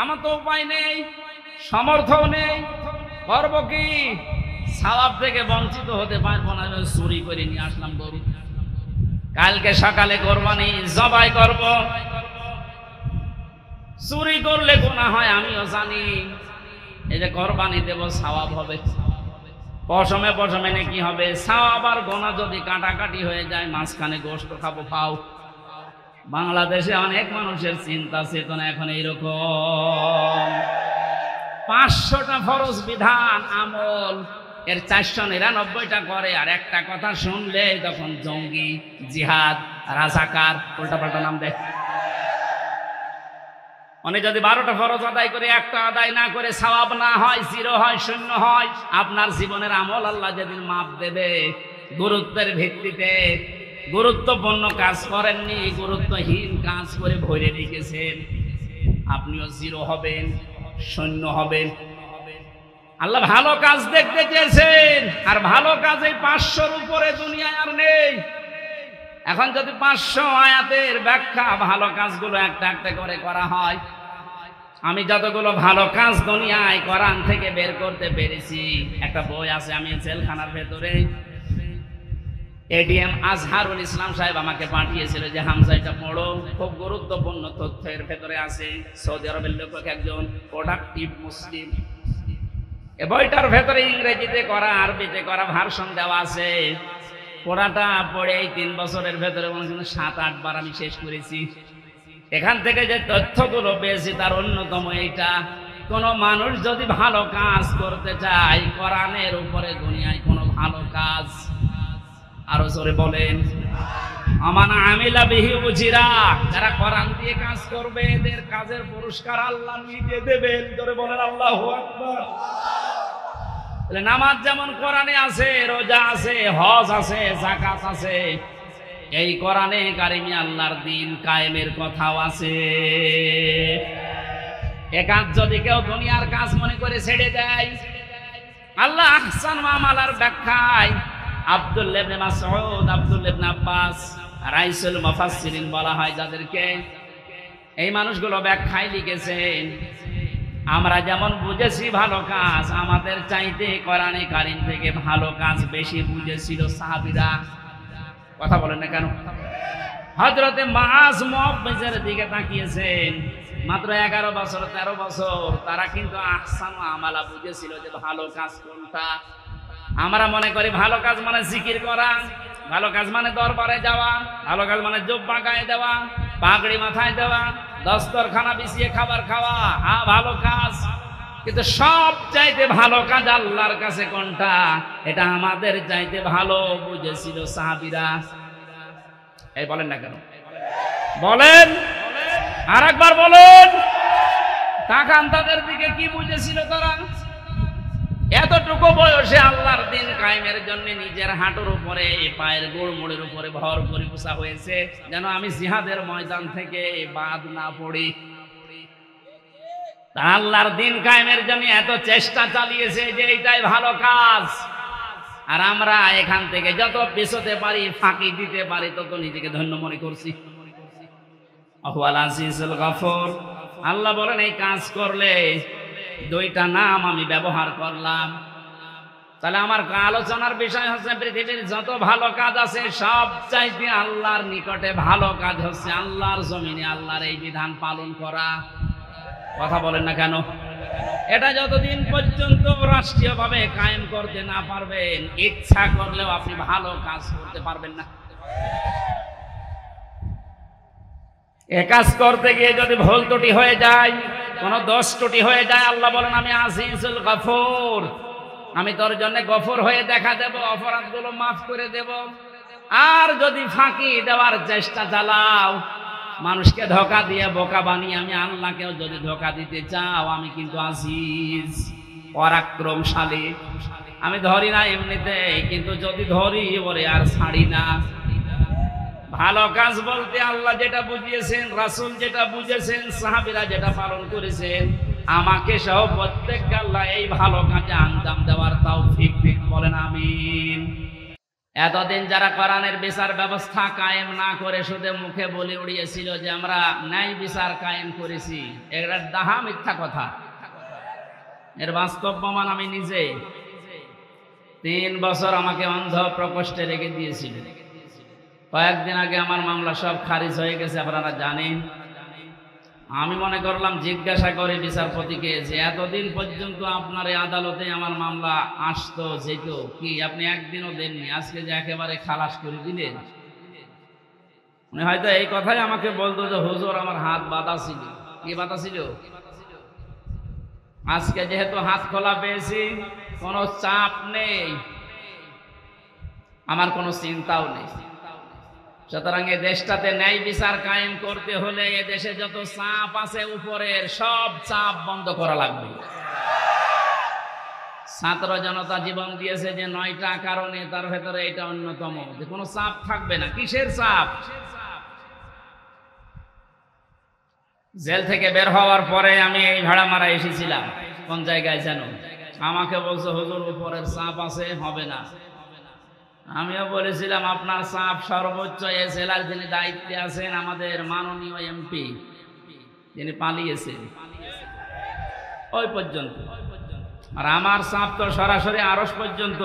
আমার তো উপায় নেই, সামর্থ্য নেই, করব কি? সওয়াব থেকে বঞ্চিত হতে পারবো না, চুরি করে নিয়ে আসলাম গরু। কালকে সকালে কোরবানি জবাই করব। চুরি করলে গুনাহ হয় আমিও জানি, এই যে কোরবানি দেব সওয়াব হবে, পশমে পশমে নাকি হবে। সওয়াব আর গুনাহ যদি কাটাকাটি হয়ে যায়, মাঝখানে গোশত খাবো পাও। বাংলাদেশে অনেক মানুষের চিন্তা চেতনা এখন এইরকম। 500টা ফরজ বিধান আমল, এর 499টা করে, আর একটা কথা শুনলে তখন জঙ্গি, জিহাদ, রাজাকার, উল্টাপাল্টা নাম দেয়। উনি যদি 12টা ফরজ আদায় করে একটা আদায় না করে সওয়াব না হয়, 0 হয়, 0 হয়, আপনার জীবনের আমল আল্লাহ যেদিন মাপ দেবে, গুরুত্বের ভিত্তিতে গুরুত্বপূর্ণ কাজ করেননি, গুরুত্বহীন কাজ করে ভরে রেখেছেন, আপনিও 0 হবেন, 0 হবেন। আল্লাহ ভালো কাজ দেখতে চেয়েছেন, আর ভালো কাজ এই 500-র উপরে দুনিয়ায় আর নেই। এখন যদি 500 আয়াতের ব্যাখ্যা ভালো কাজগুলো একটা একটা করে করা হয়, আমি যতগুলো ভালো কাজ দুনিয়ায় কোরআন থেকে বের করতে পেরেছি, একটা বই আছে, আমি জেলখানার ভেতরে, এডিএম আজহারুল ইসলাম সাহেব আমাকে পাঠিয়েছিল যে হামজা এটা পড়ো, খুব গুরুত্বপূর্ণ তথ্যের ভেতরে আছে। সৌদি আরবের লেখক একজন, প্রোডাক্টিভ মুসলিম। এ বইটার ভেতরে ইংরেজিতে করা, আরবিতে করা ভার্সন দেওয়া আছে। পড়াটা পড়ে এই 3 বছরের ভেতরে 7-8 বার আমি শেষ করেছি। এখান থেকে যে তথ্যগুলো পেয়েছি তার অন্যতম এইটা, কোন মানুষ যদি ভালো কাজ করতে চায়, কোরআনের উপরে দুনিয়ায় কোনো ভালো কাজ, আরো জোরে বলেন, আমান আমিলা বিহি উজিরা, যারা কোরআন দিয়ে কাজ করবে এদের কাজের পুরস্কার আল্লাহ নিজে দেবেন। জোরে বলেন আল্লাহু আকবার। নামাজ যেমন কোরআনে আছে, রোজা আছে, হজ আছে, যাকাত আছে, এই কোরআনে কারিমে আল্লাহর দিন কায়েমের কথাও আছে। এ কাজ যদি কেউ দুনিয়ার কাজ মনে করে ছেড়ে দেয়, আল্লাহ আহসান মামালার ব্যাখ্যায় আব্দুল্লাহ ইবনে মাসউদ, আব্দুল্লাহ ইবনে আব্বাস, রাইসুল মুফাসসিরিন বলা হয় যাদেরকে, এই মানুষগুলো ব্যাখ্যায় লিখেছেন, আমরা যেমন বুঝেছি ভালো কাজ, আমাদের চাইতে কোরআনে কারীম থেকে ভালো কাজ বেশি বুঝেছিল সাহাবীরা। কথা বলেন না কেন? হযরতে মুআজ মুআব্বিজের দিকে তাকিয়েছেন, মাত্র 11 বছর 13 বছর, তারা কিন্তু আহসান আমালা বুঝেছিল যে ভালো কাজ কোনটা। আমরা মনে করি ভালো কাজ মানে জিকির করা, ভালো কাজ মানে দরবারে যাওয়া, ভালো কাজ মানে জুব্বা গায়ে দেওয়া, পাগড়ি মাথায় দেওয়া, দস্তরখানা বিছিয়ে খাবার খাওয়া, হ্যাঁ ভালো কাজ। কিন্তু সব চাইতে ভালো কাজ আল্লাহর কাছে কোনটা, এটা আমাদের চাইতে ভালো বুঝেছিল সাহাবীরা। এই বলেন না কেন? বলেন, আরেকবার বলেন। তাকান তাদের দিকে, কি বুঝেছিল তারা? এতটুকু বয়সে আল্লাহর দিন কায়েমের জন্য নিজের হাঁটুর উপরে, পায়ের গোড়মোড়ের উপরে ভর করে বসা হয়েছে, যেন আমি জিহাদের ময়দান থেকে বাদ না পড়ি। আল্লাহর দিন কায়েমের জন্য এত চেষ্টা চালিয়েছে যে এইটাই ভালো কাজ। আর আমরা এখান থেকে যত পিছতে পারি, ফাঁকি দিতে পারি, তত নিজেকে ধন্য মনে করছি। আহুয়াল আজিজুল গফুর। আল্লাহ বলেন এই কাজ করলে 2টা নাম আমি ব্যবহার করলাম। তাহলে আমার আলোচনার বিষয় হচ্ছে পৃথিবীর যত ভালো কাজ আছে সব চাইতে আল্লাহর নিকটে ভালো কাজ হচ্ছে আল্লাহর জমিনে আল্লাহর এই বিধান পালন করা। কথা বলেন না কেন? এটা যতদিন পর্যন্ত রাষ্ট্রীয়ভাবে কায়েম করতে না পারবেন, ইচ্ছা করলেও আপনি ভালো কাজ করতে পারবেন না। এ কাজ করতে গিয়ে যদি ভুল ত্রুটি হয়ে যায়, কোন দোষ ত্রুটি হয়ে যায়, আল্লাহ বলেন আমি আজিজুল গফুর, আমি তোর জন্য গফুর হয়ে দেখা দেব, অপরাধগুলো মাফ করে দেব। আর যদি ফাঁকি দেওয়ার চেষ্টা চালাও, মানুষকে ধোঁকা দিয়ে বোকা বানিয়ে আমি আল্লাহকেও যদি ধোঁকা দিতে চাও, আমি কিন্তু আজিজ, পরাক্রমশালী। আমি ধরি না এমনিতে, কিন্তু যদি ধরি ওরে আর ছাড়ি না। ভালো কাজ বলতে আল্লাহ যেটা বুঝিয়েছেন, রাসূল যেটা বুঝেছেন, সাহাবীরা যেটা পালন করেছেন, আমাকে সহ প্রত্যেককে আল্লাহ এই ভালো কাজে আঞ্জাম দেওয়ার তৌফিক দিন, বলেন আমিন। এতদিন যারা কোরআনের বিচার ব্যবস্থা কায়েম না করে শুধু মুখে বলে উড়িয়েছিল যে আমরা ন্যায় বিচার কায়েম করেছি, এটা ডাহা মিথ্যা কথা। এর বাস্তব প্রমাণ আমি নিজে। 3 বছর আমাকে অন্ধ প্রকোষ্ঠে রেখে দিয়েছিল। কয়েকদিন আগে আমার মামলা সব খারিজ হয়ে গেছে, আপনারা জানেন। আমি মনে করলাম জিজ্ঞাসা করে বিচারপতিকে যে এতদিন পর্যন্ত আপনার এই আদালতে আমার মামলা আসতো যেত, কি আপনি একদিনও দেননি, আজকে যে একেবারে খালাস করে দিলেন? উনি হয়তো এই কথাই আমাকে বলতো যে হুজুর আমার হাত বাঁধা ছিল। কি বাঁধা ছিল? আজকে যেহেতু হাত খোলা পেয়েছি, কোনো চাপ নেই, আমার কোনো চিন্তাও নেই। সুতরাং এই দেশটাতে ন্যায় বিচার কায়েম করতে হলে এ দেশে যত চাপ আছে উপরের, সব চাপ বন্ধ করা লাগবে। ছাত্র জনতা জীবন দিয়েছে যে 9টা কারণে, তার ভেতরে এটা অন্যতম, যে কোনো চাপ থাকবে না। কিসের চাপ? জেল থেকে বের হওয়ার পরে আমি এই ভাড়ামারা এসেছিলাম, কোন জায়গায় যেন, আমাকে বলছে হুজুর উপরের চাপ আছে, হবে না। আমিও বলেছিলাম আপনার চাপ সর্বোচ্চ। এ জেলার যিনি দায়িত্বে আছেন, আমাদের মাননীয় এমপি, যিনি পালিয়েছেন, ওই পর্যন্ত। আর আমার চাপ তো সরাসরি আরশ পর্যন্ত।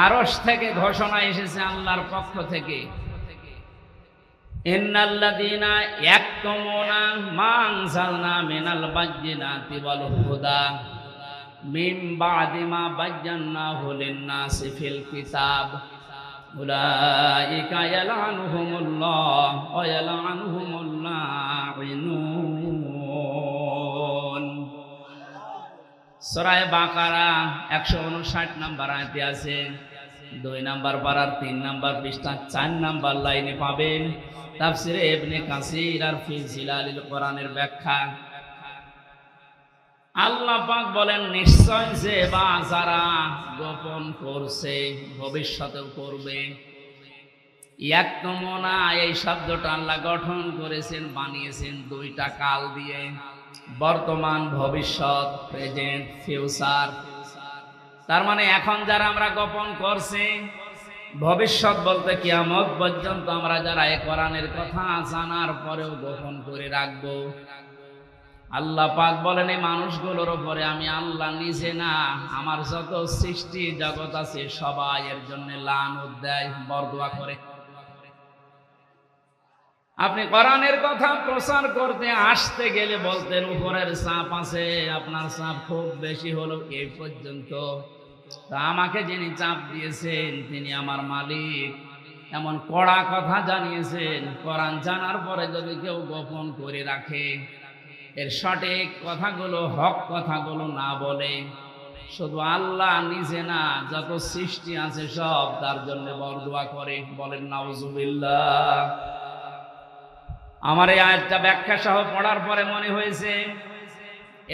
আরশ থেকে ঘোষণা এসেছে আল্লাহর পক্ষ থেকে, ইন্নাল্লাযীনা ইয়াকতুমুনা মা আনজালনা মিনাল বায়্যিনাতি ওয়াল হুদা মিন বা'দি মা বায়্যানাহু লিন-নাসি ফিল কিতাব উলাইকা ইয়ালআনুহুমুল্লাহ ওয়া ইয়ালআনুহুমুল লাঈনুন। সূরা বাকারা 159 নম্বর আয়াতে আছে। 2 নম্বর পারার 3 নম্বর পৃষ্ঠা 4 নম্বর লাইনে পাবেন তাফসিরে ইবনে কাসির আর ফি জিলালিল কোরআনের ব্যাখ্যা। আল্লাহ পাক বলেন, নিশ্চয় যে বা যারা গোপন করছে ভবিষ্যতেও করবে। ইয়াকতুমুনা, এই শব্দটা আল্লাহ গঠন করেছেন, বানিয়েছেন 2টা কাল দিয়ে, বর্তমান, ভবিষ্যৎ, প্রেজেন্ট, ফিউচার। তার মানে এখন যারা আমরা গোপন করছি, ভবিষ্যৎ বলতে কিয়ামত পর্যন্ত আমরা যারা এই কোরআনের কথা জানার পরেও গোপন করে রাখবো। আল্লাহ পাক বলেন, এই মানুষগুলোর উপরে আমি আল্লাহ নিজে না, আমার যত সৃষ্টি জগৎ আছে সবাই এর জন্য লানত দেয়, বরদোয়া করে। আপনি কোরআনের কথা প্রচার করতে আসতে গেলে বলতেন উপরের চাপ আছে, আপনার চাপ খুব বেশি হলো এই পর্যন্ত। তা আমাকে যিনি চাপ দিয়েছেন তিনি আমার মালিক, এমন কড়া কথা জানিয়েছেন। কোরআন জানার পরে যদি কেউ গোপন করে রাখে, এর সঠিক কথাগুলো, হক কথাগুলো না বলে, শুধু আল্লাহ নিজে না, যত সৃষ্টি আছে সব তার জন্য বরদোয়া করে, বলেন নাউজুবিল্লাহ। আমার এই আয়াতটা ব্যাখ্যা সহ পড়ার পরে মনে হয়েছে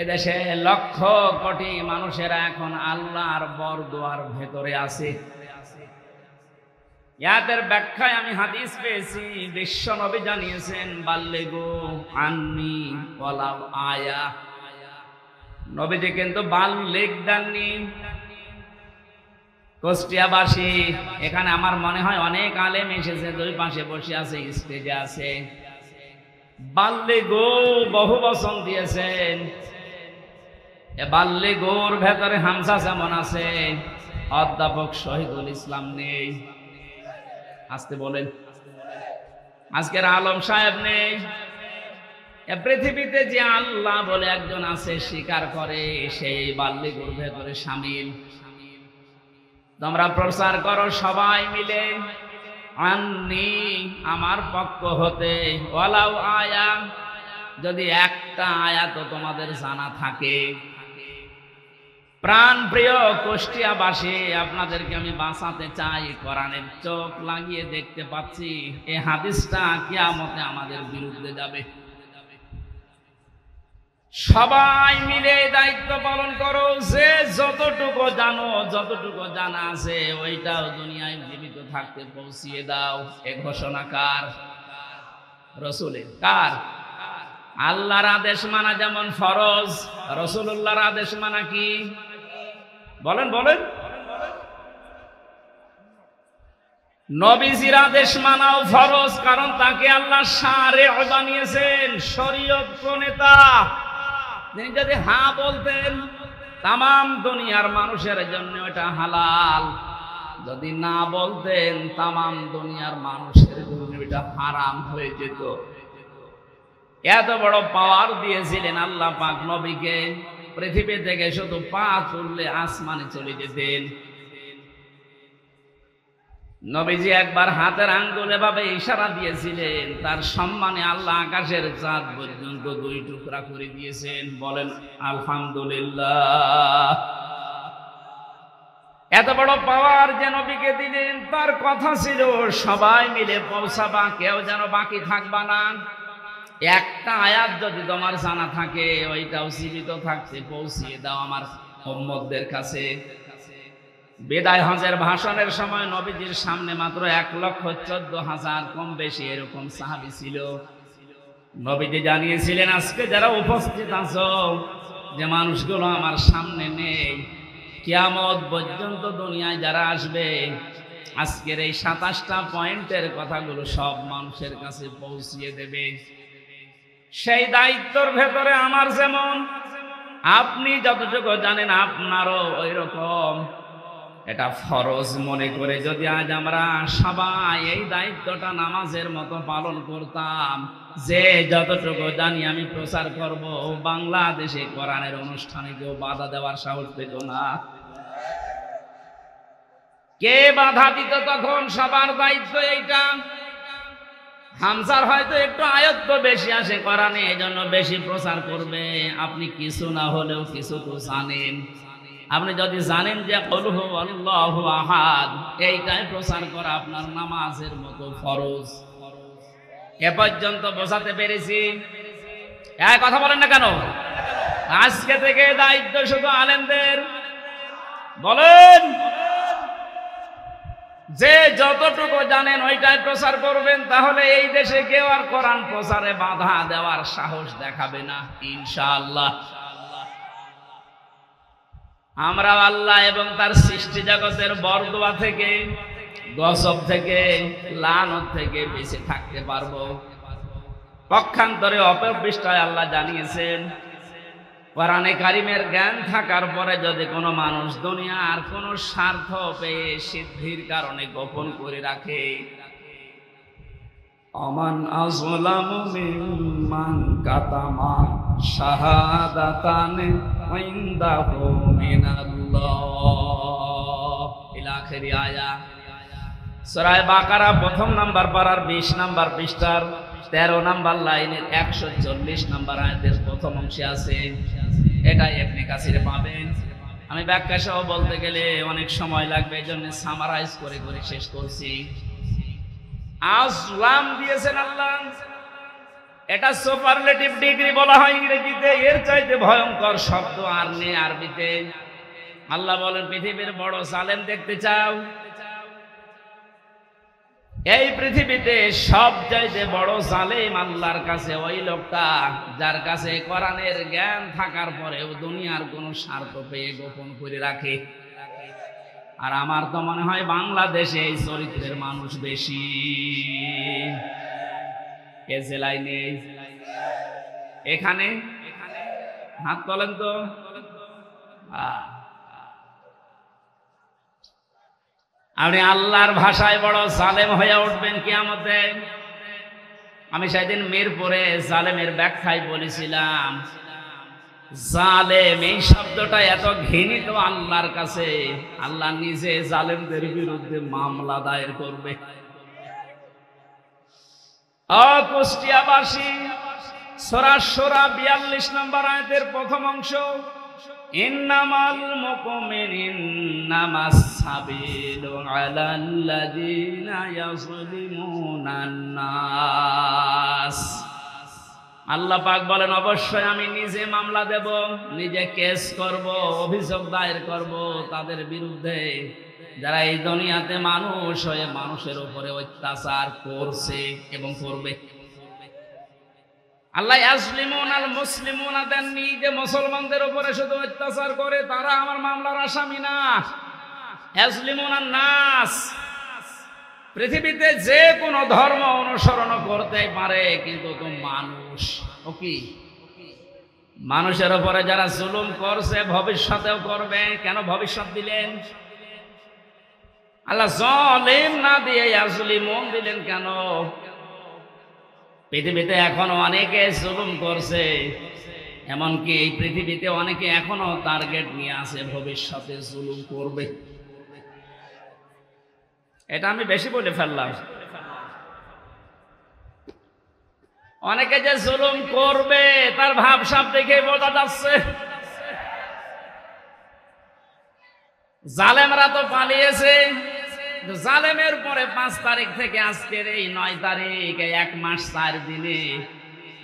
এদেশে লক্ষ কোটি মানুষেরা এখন আল্লাহর বরদোয়ার ভেতরে আছে। ইয়াদের ব্যাখ্যায় আমি হাদিস পেয়েছি, বিশ্ব নবী জানিয়েছেন, বাল্লিগু আন্নি ওয়ালাউ আয়া। নবীজি কিন্তু বাল্লিগ দেননি। কুষ্টিয়াবাসী, এখানে আমার মনে হয় অনেক আলেম এসেছে, 2 পাশে বসে আছে, স্টেজে আছে। বাল্লিগু বহু বচন দিয়েছেন। এ বাল্লিগুর ভেতরে হামজা যেমন আছে, অধ্যাপক শহীদুল ইসলাম নেই। আসতে বলেন। আজকের আলম সাহেব নেই। এ পৃথিবীতে যে আল্লাহ বলে একজন আছে স্বীকার করে, সেই বাল্যগুর ভেতরে শামিল। তোমরা প্রচার করো সবাই মিলে, আন্নি আমার পক্ষ হতে, ওয়ালাউ আয়া, যদি একটা আয়াত তোমাদের জানা থাকে। প্রাণ প্রিয় কুষ্টিয়াবাসী, আপনাদেরকে আমি বাঁচাতে চাই। কোরআনের চোখ লাগিয়ে দেখতে পাচ্ছি এই হাদিসটা কিয়ামতে আমাদের বিরুদ্ধে যাবে। সবাই মিলে দায়িত্ব পালন করো, যে যতটুকু জানো, যতটুকু জানা আছে ওইটাও দুনিয়ায় জীবিত থাকতে পৌঁছিয়ে দাও। এ ঘোষণা কার? রাসূলের। কার? আল্লাহর আদেশ মানা যেমন ফরজ, রাসূলুল্লাহর আদেশ মানা কি? বলেন বলেন। নবীজির আদেশ মানাও ফরজ, কারণ তাকে আল্লাহ শারে বানিয়েছেন, শরীয়ত প্রণেতা। তিনি যদি হ্যাঁ বলতেন তামাম দুনিয়ার মানুষের জন্য এটা হালাল, যদি না বলতেন তামাম দুনিয়ার মানুষের জন্য এটা হারাম হয়ে যেত। এত বড় পাওয়ার দিয়েছিলেন আল্লাহ পাক নবীকে, পৃথিবী থেকে শুধু পা তুললে আসমানে চলে যেতেন। নবীজি একবার হাতের আঙ্গুল এভাবে ইশারা দিয়েছিলেন, তার সম্মানে আল্লাহ আকাশের চাঁদ পর্যন্ত 2 টুকরা করে দিয়েছেন। বলেন আলহামদুলিল্লাহ। এত বড় পাওয়ার যে নবীকে দিলেন, তার কথা ছিল সবাই মিলে পৌঁছাবা, কেউ যেন বাকি থাকবা না। একটা আয়াত যদি তোমার জানা থাকে ওইটাও জীবিত থাকতে পৌঁছিয়ে দাও আমার উম্মতদের কাছে। বিদায় হজের ভাষণের সময় নবীজির সামনে মাত্র 1,14,000 কম বেশি এরকম সাহাবী ছিল। নবীজি জানিয়েছিলেন, আজকে যারা উপস্থিত আছো, যে মানুষগুলো আমার সামনে নেই, কিয়ামত পর্যন্ত দুনিয়ায় যারা আসবে, আজকের এই 27টা পয়েন্টের কথাগুলো সব মানুষের কাছে পৌঁছিয়ে দেবে। সেই দায়িত্বর ভেতরে আমার যেমন, আপনি যতটুকু জানেন আপনারও ওই রকম। এটা ফরজ মনে করে যদি আজ আমরা সবাই এই দায়িত্বটা নামাজের মতো পালন করতাম, যে যতটুকু জানি আমি প্রচার করব, বাংলাদেশে কোরআনের অনুষ্ঠানে কেউ বাধা দেওয়ার সাহস পেত না। কে বাধা দিত তখন? সবার দায়িত্ব এইটা। হামজার হয়তো একটু আয়ত্ত বেশি আসে কোরআনে, এজন্য বেশি প্রচার করবে। আপনি কিছু না হলেও কিছু তো জানেন। আপনি যদি জানেন যে কুল হুয়াল্লাহু আহাদ, এইটাই প্রচার করা আপনার নামাজের মতো ফরজ। এ পর্যন্ত বোঝাতে পেরেছি? এই কথা বলেন না কেন? আজকে থেকে দায়িত্ব শুধু আলেমদের। বলেন, যে যতটুকু জানেন ওইটাই প্রচার করবেন, তাহলে এই দেশে কেউ আর কোরআন প্রচারে বাধা দেওয়ার সাহস দেখাবে না ইনশাআল্লাহ। আমরা আল্লাহ এবং তার সৃষ্টি জগতের বরদোয়া থেকে, গজব থেকে, লানত থেকে বেঁচে থাকতে পারবো। পক্ষান্তরে অপপৃষ্ঠায় আল্লাহ জানিয়েছেন, কোরআনে কারিমের জ্ঞান থাকার পরে যদি কোনো মানুষ দুনিয়ার কোনো স্বার্থ পেয়ে সিদ্ধির কারণে গোপন করে রাখে, আমান আযলামু মিম্মান কাতামা শাহাদাতান ইনদাহু মিনাল্লাহ ইলা আখিরি আয়া। সূরা বাকারা প্রথম নাম্বার পারার 20 নাম্বার পৃষ্ঠার 13 নাম্বার লাইনের 140 নাম্বার আয়াতের প্রথম অংশে আছে। এটা ইবনে কাসিরে পাবেন। আমি ব্যাখ্যা সহ বলতে গেলে অনেক সময় লাগবে, এজন্য সামারাইজ করে করে শেষ করছি। আযলাম দিয়েছেন আল্লাহ, এটা সুপারলেটিভ ডিগ্রি বলা হয় ইংরেজিতে। এর চাইতে ভয়ঙ্কর শব্দ আর নেই আরবিতে। আল্লাহ বলেন, পৃথিবীর বড় জালেম দেখতে চাও? এই পৃথিবীতে সবচাইতে বড় জালেম আল্লাহর কাছে ওই লোকটা যার কাছে কোরআনের জ্ঞান থাকার পরেও দুনিয়ার কোনো স্বার্থ পেয়ে গোপন করে রাখে। আর আমার তো মনে হয় বাংলাদেশে এই চরিত্রের মানুষ বেশি। এ জেলায় নেই, এখানে হাত তোলেন তো। আপনি আল্লাহর ভাষায় বড় জালেম হয়ে উঠবেন কিয়ামতে। আমি সেদিন মিরপুরে জালেমের ব্যাখ্যায় বলেছিলাম, জালেম এই শব্দটা এত ঘৃণিত আল্লাহর কাছে, আল্লাহ নিজে জালেমদের বিরুদ্ধে মামলা দায়ের করবে। কুষ্টিয়াবাসী, সূরা সূরা 42 নম্বর আয়াতের প্রথম অংশ, ইন্নামাল মুমিনুনা সাবিলু আলাল্লাযিনা ইয়াযলিমুনান নাস। আল্লাহ পাক বলেন, অবশ্যই আমি নিজে মামলা দেব, নিজে কেস করব, অভিযোগ দায়ের করব তাদের বিরুদ্ধে যারা এই দুনিয়াতে মানুষ হয়ে মানুষের উপরে অত্যাচার করছে এবং করবে। আল্লাহ ইয়াজলিমুনাল মুসলিমুনা দেননি যে মুসলমানদের উপরে শুধু অত্যাচার করে তারা আমার মামলার আসামি না। ইয়াজলিমুনান নাস, পৃথিবীতে যে কোনো ধর্ম অনুসরণ করতে পারে, কিন্তু তো মানুষ ও কি মানুষের উপরে যারা জুলুম করছে ভবিষ্যতেও করবে। কেন ভবিষ্যৎ দিলেন? আল্লাহ জালিম না দিয়ে ইয়াজলিমুন দিলেন কেন? পৃথিবীতে এখনো অনেকে জুলুম করছে, এমনকি এই পৃথিবীতে অনেকে এখনো টার্গেট নিয়ে আছে ভবিষ্যতে জুলুম করবে। এটা আমি বেশি বলে ফেললাম। অনেকে যে জুলুম করবে তার ভাবসাব দেখে বোঝা যাচ্ছে। জালেমরা তো পালিয়েছে, জালেমের পরে 5 তারিখ থেকে আজকের এই 9 তারিখ, 1 মাস 4 দিনে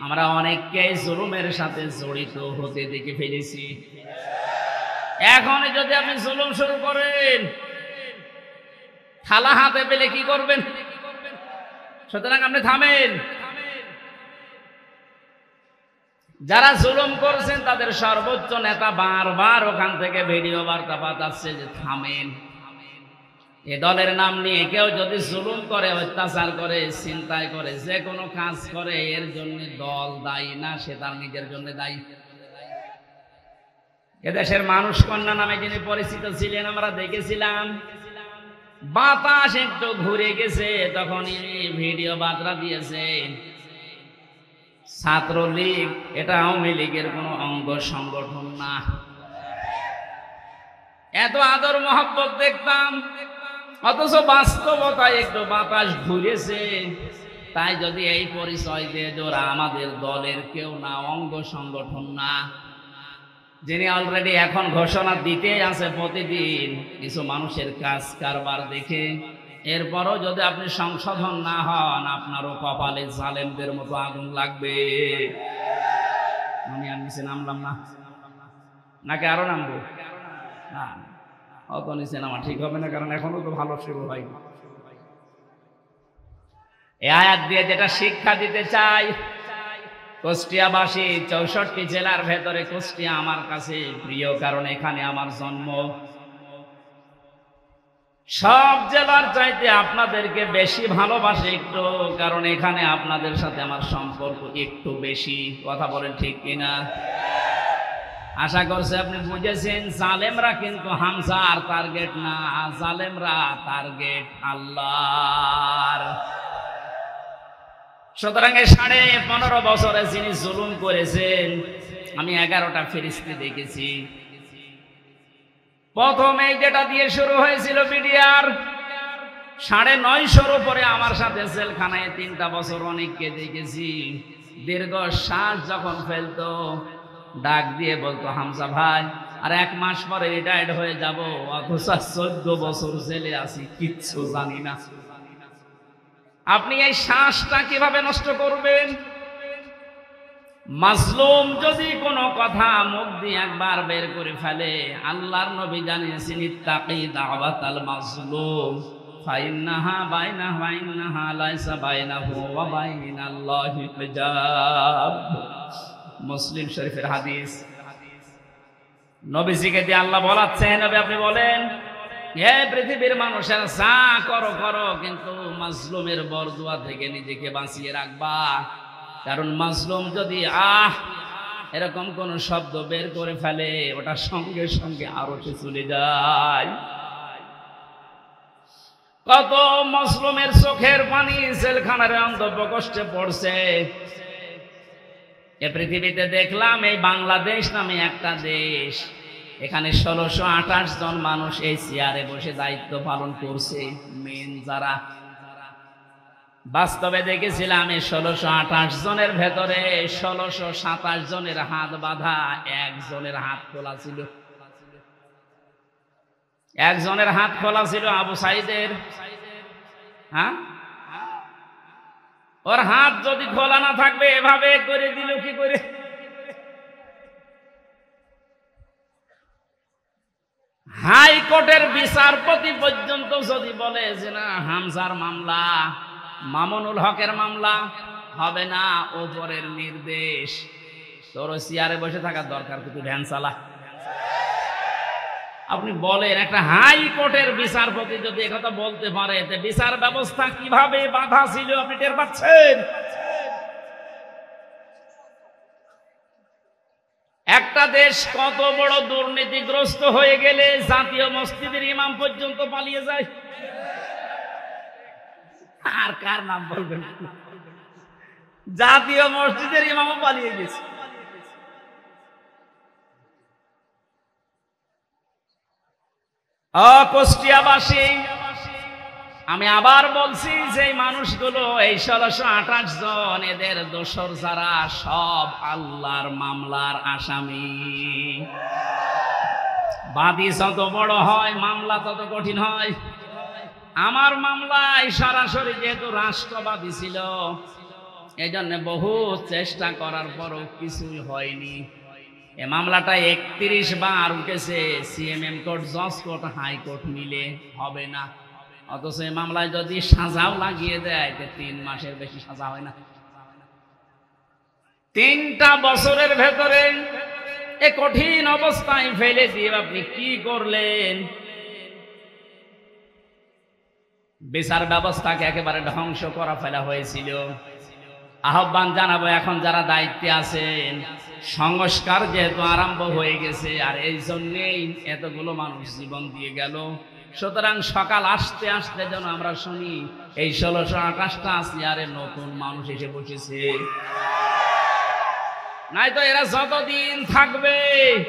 আমরা অনেককে জুলুমের সাথে জড়িত হতে দেখে ফেলেছি। এখন যদি আপনি জুলুম শুরু করেন, থালা হাতে পেলে কি করবেন? সুতরাং আপনি থামেন। যারা জুলুম করছেন তাদের সর্বোচ্চ নেতা বারবার ওখান থেকে ভিডিও বার্তা পাঠাচ্ছে যে থামেন। এ দলের নাম নিয়ে কেউ যদি জুলুম করে, অত্যাচার করে, চিন্তায় করে, যে কোনো কাজ করে, এর জন্য দল দায়ী না, সে তার নিজের জন্য দায়ী। এদেশের মানুষ কন্যা নামে যিনি পরিচিত ছিলেন, আমরা দেখেছিলাম বাতাস একটু ঘুরে গেছে তখন ভিডিও বার্তা দিয়েছে, ছাত্রলীগ এটা আওয়ামী লীগের কোনো অঙ্গ সংগঠন না। এত আদর মহব্বত দেখতাম, অথচ বাস্তবতায় একটু বাতাস ঘুরেছে। তাই যদি এই পরিচয় দিয়ে ওরা আমাদের দলের কেউ না, অঙ্গ সংগঠন না, যিনি অলরেডি এখন ঘোষণা দিতে আছে প্রতিদিন কিছু মানুষের কাজ কারবার দেখে, এরপরও যদি আপনি সংশোধন না হন, আপনারও কপালে জালেমদের মতো আগুন লাগবে। আমি আর নিচে নামলাম না, নাকি আরো নামবো? না, অত নিচে নামা ঠিক হবে না, কারণ এখনো তো ভালো শুরু হয়নি। এই আয়াত দিয়ে যেটা শিক্ষা দিতে চাই, কুষ্টিয়াবাসী, 64 জেলার ভেতরে কুষ্টিয়া আমার কাছে প্রিয়, কারণ এখানে আমার জন্ম। সব জেলার চাইতে আপনাদেরকে বেশি ভালোবাসে একটু, কারণ এখানে আপনাদের সাথে আমার সম্পর্ক একটু বেশি। কথা বলেন ঠিক কিনা? আশা করছি আপনি বুঝেছেন, জালেমরা কিন্তু হামজার টার্গেট না, জালেমরা টার্গেট আল্লাহর। সুতরাং 15.5 বছরে যিনি জুলুম করেছেন, আমি 11টা ফেরেশতা দেখেছি। প্রথমে যেটা দিয়ে শুরু হয়েছিল বিডিআর, 950 উপরে আমার সাথে জেলখানায় 3টা বছর অনেককে দেখেছি। দীর্ঘ শ্বাস যখন ফেলতো, ডাক দিয়ে বলতো, হামজা ভাই আর 1 মাস পরে রিটায়ার্ড হয়ে যাব, অথচ 14 বছর জেলে আছি, কিচ্ছু জানি না। আপনি এই শ্বাসটা কিভাবে নষ্ট করবেন? মাজলুম যদি কোনো কথা মুখ দিয়ে একবার বের করে ফেলে, আল্লাহর নবী জানিয়েছেন, ইত্তাকি দাওয়াতাল মাজলুম ফাইন্নাহা বাইনাহা লাইসা বাইনাহু ওয়া বাইনাল্লাহি হিজাব। মুসলিম শরীফের হাদিস। নবীজিকে দিয়ে আল্লাহ বলাচ্ছেন, নবী আপনি বলেন, হে পৃথিবীর মানুষেরা, যা করো করো, কিন্তু মাজলুমের বরদুয়া থেকে নিজেকে বাঁচিয়ে রাখবা। কারণ মাজলুম যদি এরকম কোন শব্দ বের করে ফেলে, ওটা সঙ্গে সঙ্গে আরশে চলে যায়। কত মুসলিমের চোখের পানি জেলখানার অন্তঃ কষ্টে পড়ছে। এ পৃথিবীতে দেখলাম এই বাংলাদেশ নামে একটা দেশ, এখানে 1628 জন মানুষ এই চেয়ারে বসে দায়িত্ব পালন করছে। মেন যারা বাস্তবে দেখেছিলাম এই 1628 জনের ভেতরে 1627 জনের হাত বাঁধা, একজনের হাত খোলা ছিল। একজনের হাত খোলা ছিল আবু সাইদের। হ্যাঁ, ওর হাত যদি খোলা না থাকবে এভাবে করে দিল কি করে? হাইকোর্টের বিচারপতি পর্যন্ত যদি বলে যে না, হামজার মামলা, মামুনুল হকের মামলা হবে না, ওপরের নির্দেশ, তোর চেয়ারে বসে থাকার দরকার, কিন্তু ভ্যান চালা। আপনি বলেন, একটা হাইকোর্টের বিচারপতি যদি একথা বলতে পারে, বিচার ব্যবস্থা কিভাবে বাধা ছিল আপনি টের পাচ্ছেন? একটা দেশ কত বড় দুর্নীতিগ্রস্ত হয়ে গেলে জাতীয় মসজিদের ইমাম পর্যন্ত পালিয়ে যায়। আর কার নাম বলবেন? জাতীয় মসজিদের ইমামও পালিয়ে গেছে। কুষ্টিয়াবাসী, আমি আবার বলছি যে মানুষগুলো এই 1628 জন, এদের দোসর যারা সব আল্লাহর মামলার আসামি। বাদী যত বড় হয় মামলা তত কঠিন হয়। আমার মামলায় সরাসরি যেহেতু রাষ্ট্রবাদী ছিল, এই জন্য বহু চেষ্টা করার পরও কিছুই হয়নি। এ মামলাটা 31 বার উঠেছে, সিএমএম কোর্ট, জজ কোর্ট, হাইকোর্ট মিলে হবে না। অথচ এই মামলায় যদি সাজাও লাগিয়ে দেয় 3 মাসের বেশি সাজা হয় না। 3টা বছরের ভেতরে এ কঠিন অবস্থায় ফেলে দিয়ে আপনি কি করলেন? বিচার ব্যবস্থাকে একেবারে ধ্বংস করা ফেলা হয়েছিল। আহ্বান জানাবো, এখন যারা দায়িত্বে আছেন, সংস্কার যেহেতু আরম্ভ হয়ে গেছে, আর এই জন্যেই এতগুলো মানুষ জীবন দিয়ে গেল, সুতরাং সকাল আসতে আসতে যেন আমরা শুনি এই 1628টা চেয়ারে নতুন মানুষ এসে বসেছে। নাই তো এরা যতদিন থাকবে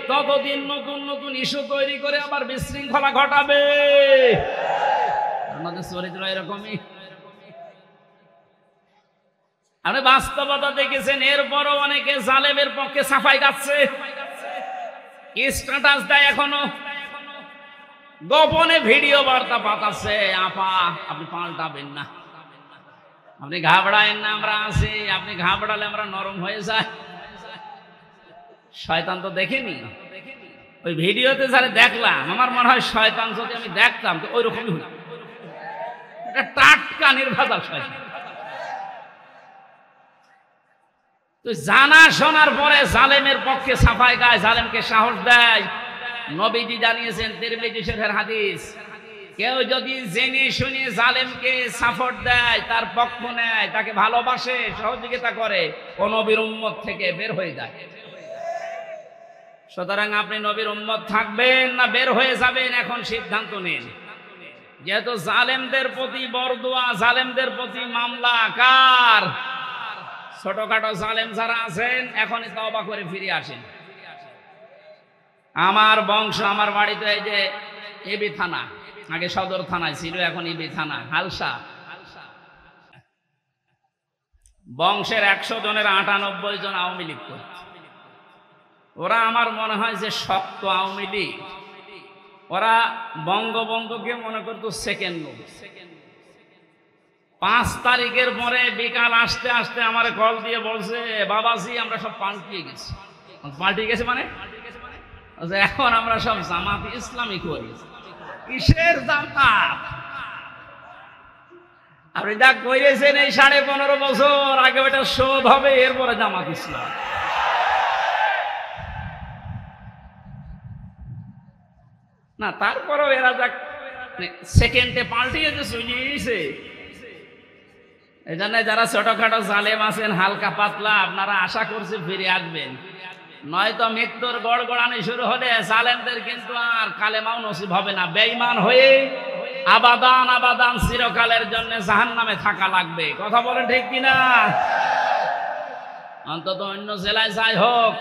ততদিন নতুন নতুন ইস্যু তৈরি করে আবার বিশৃঙ্খলা ঘটাবে। আমাদের চরিত্র এরকমই। আপনি বাস্তবতা দেখেছেন, এরপরও অনেকে জালেমের পক্ষে সাফাই গাচ্ছে, স্ট্যাটাস দেয়, এখনো গোপনে ভিডিও বার্তা পাঠাচ্ছে। আপা, আপনি পাল্টাবেন না, আপনি ঘাবড়ায়েন না, আমরা আছি। আপনি ঘাবড়ালে আমরা নরম হয়ে যায়। শয়তান তো দেখেনি, ওই ভিডিওতে যারা দেখলাম, আমার মনে হয় শয়তান যদি আমি দেখতাম তো ওই রকমই হতো। এটা টাটকা নির্বাচন শয়তান। তো জানা শোনার পরে জালেমের পক্ষে সাফাই গায়, জালেমকে সাহস দেয়। নবীজি জানিয়েছেন, তিরমিজি শরীফের হাদিস, কেউ যদি জেনে শুনে জালেমকে সাপোর্ট দেয়, তার পক্ষ নেয়, তাকে ভালোবাসে, সহযোগিতা করে, ও নবীর উম্মত থেকে বের হয়ে যায়। সুতরাং আপনি নবীর উম্মত থাকবেন না বের হয়ে যাবেন, এখন সিদ্ধান্ত নিন। যেহেতু জালেমদের প্রতি বরদোয়া, জালেমদের প্রতি মামলা কার? ছোটখাটো জালেম যারা আছেন, এখনই তওবা করে ফিরে আসেন। আমার বংশ, আমার বাড়ি তো এই যে এবি থানা, আগে সদর থানায় ছিল, এখন এবি থানা, হালসা। বংশের 100 জনের 98 জন আওয়ামী লীগ করত। ওরা আমার মনে হয় যে শক্ত আওয়ামী লীগ। ওরা বঙ্গবন্ধুকে মনে করতো সেকেন্ড লোক। 5 তারিখের পরে বিকাল আসতে আসতে আমার কল দিয়ে বলছে, বাবাজি আমরা সব পাল্টিয়ে গেছি। পাল্টিয়ে গেছে মানে এখন আমরা সব জামাত ইসলামী করি। কিসের জামাত? আপনি যা করেছেন এই 15.5 বছর আগে, ওটা শোধ হবে, এরপরে জামাত ইসলাম। না, তারপরেও এরা যা সেকেন্ডে পাল্টিয়েছে, চলিয়েছে। এই জন্য যারা ছোটখাটো জালেম আছেন, হালকা পাতলা, আপনারা আশা করছি ফিরে আসবেন। নয়তো মৃত্যুর গড়গড়ানি শুরু হলে জালেমদের কিন্তু আর কালেমাও নসিব হবে না। বেঈমান হয়ে আবাদান আবাদান চিরকালের জন্য জাহান্নামে থাকা লাগবে। কথা বলেন ঠিক কিনা? অন্তত অন্য জেলায় যাই হোক,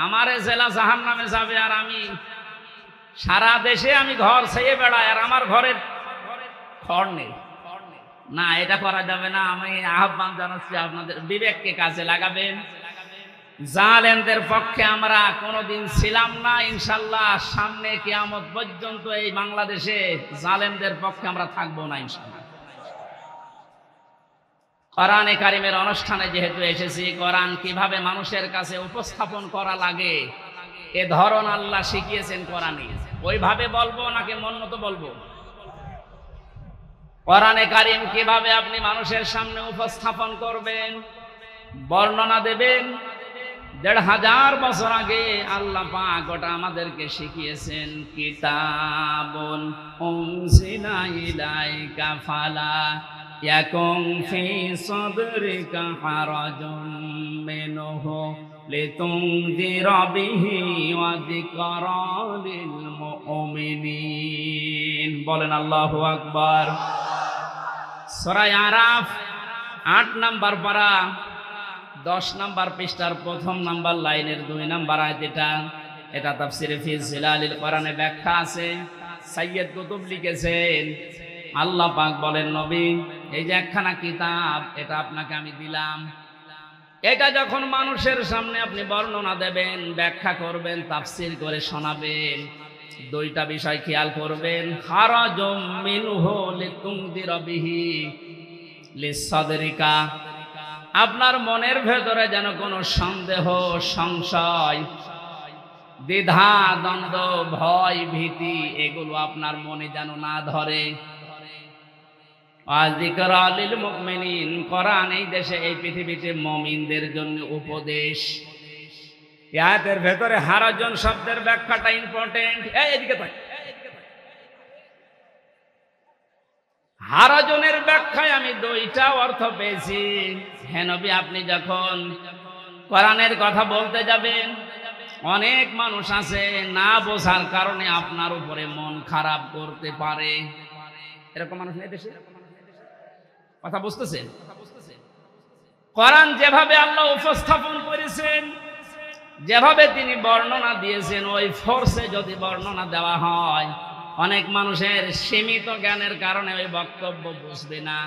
আমার জেলা জাহান্নামে যাবে আর আমি সারা দেশে আমি ঘর ছেয়ে বেড়াই আর আমার ঘরের খড় নেই। না, এটা করা যাবে না। আমি আহ্বান জানাচ্ছি আপনাদের বিবেককে কাজে লাগাবেন। জালেমদের পক্ষে আমরা কোনোদিন ছিলাম না, ইনশাল্লাহ সামনে কিয়ামত পর্যন্ত এই বাংলাদেশে জালেমদের পক্ষে আমরা থাকবো না ইনশাল্লাহ। কোরআনে কারিমের অনুষ্ঠানে যেহেতু এসেছি, কোরআন কিভাবে মানুষের কাছে উপস্থাপন করা লাগে এ ধরন আল্লাহ শিখিয়েছেন কোরআনে। ওইভাবে বলবো নাকি মন্নত বলবো? কোরআনে কারিম কিভাবে আপনি মানুষের সামনে উপস্থাপন করবেন, বর্ণনা দেবেন, ১৫০০ বছর আগে আল্লাহ পাক ওটা আমাদেরকে শিখিয়েছেন। কিতাবুন উনজিলা ইলাইকা ফালা ইয়াকুন ফি সাদরিকা হারাজুন মিনহু লিতুনযিরা বিহি ওয়া যিকরা লিল মুমিনিন। বলেন আল্লাহু আকবার। সূরা আরাফ ৮ নম্বর পারা ১০ নম্বর পৃষ্ঠার ১ম নম্বর লাইনের ২ নম্বর আয়াত। এটা তাফসীরে ফি জিলালিল কোরআনে ব্যাখ্যা আছে, সাইয়্যিদ কুতুব লিখেছেন। আল্লাহ পাক বলেন, নবী এই যে একখানা কিতাব এটা আপনাকে আমি দিলাম, এটা যখন মানুষের সামনে আপনি বর্ণনা দেবেন, ব্যাখ্যা করবেন, তাফসীর করে শোনাবেন, ২টা বিষয় খেয়াল করবেন। খারাজুম মিনহু লিতুনযিরা বিহি লিসাদরিকা, আপনার মনের ভেতরে যেন কোনো সন্দেহ, সংশয়, দ্বিধা, দ্বন্দ্ব, ভয়, ভীতি এগুলো আপনার মনে যেন না ধরে। ওয়া যিকরা লিল মুমিনিন, কোরআন এই দেশে এই পৃথিবীতে মুমিনদের জন্য উপদেশ। এই আয়াতের ভেতরে হারাজন শব্দের ব্যাখ্যাটা ইম্পর্টেন্ট। এইদিকে তাক। হারাজনের ব্যাখ্যায় আমি ২টা অর্থ পেয়েছি। হে নবী, আপনি যখন কোরআনের কথা বলতে যাবেন, অনেক মানুষ আছে না বোঝার কারণে আপনার উপরে মন খারাপ করতে পারে। এরকম মানুষ নেই দেশে? কথা বুঝতেছেন? কোরআন যেভাবে আল্লাহ উপস্থাপন করেছেন, যেভাবে তিনি বর্ণনা দিয়েছেন, ওই ফোর্সে যদি বর্ণনা দেওয়া হয়, অনেক মানুষের সীমিত জ্ঞানের কারণে ওই বক্তব্য বুঝবে না।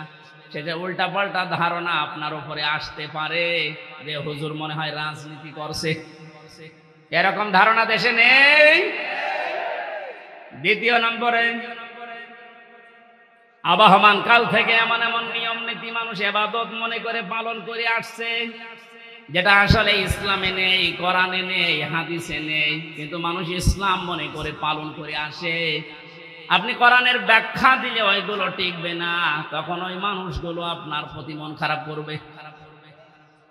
সেটা উল্টা পাল্টা ধারণা আপনার উপরে আসতে পারে যে হুজুর মনে হয় রাজনীতি করছে। এরকম ধারণা দেশে নেই। দ্বিতীয় নম্বরে, আবহমান কাল থেকে এমন এমন নিয়ম নীতি মানুষ ইবাদত মনে করে পালন করে আসছে, যেটা আসলে ইসলামে নেই, কোরআনে নেই, হাদিসে নেই, কিন্তু মানুষ ইসলাম মনে করে পালন করে আসে। আপনি কোরআনের ব্যাখ্যা দিলে ওইগুলো টিকবে না, তখন ওই মানুষগুলো আপনার প্রতি মন খারাপ করবে।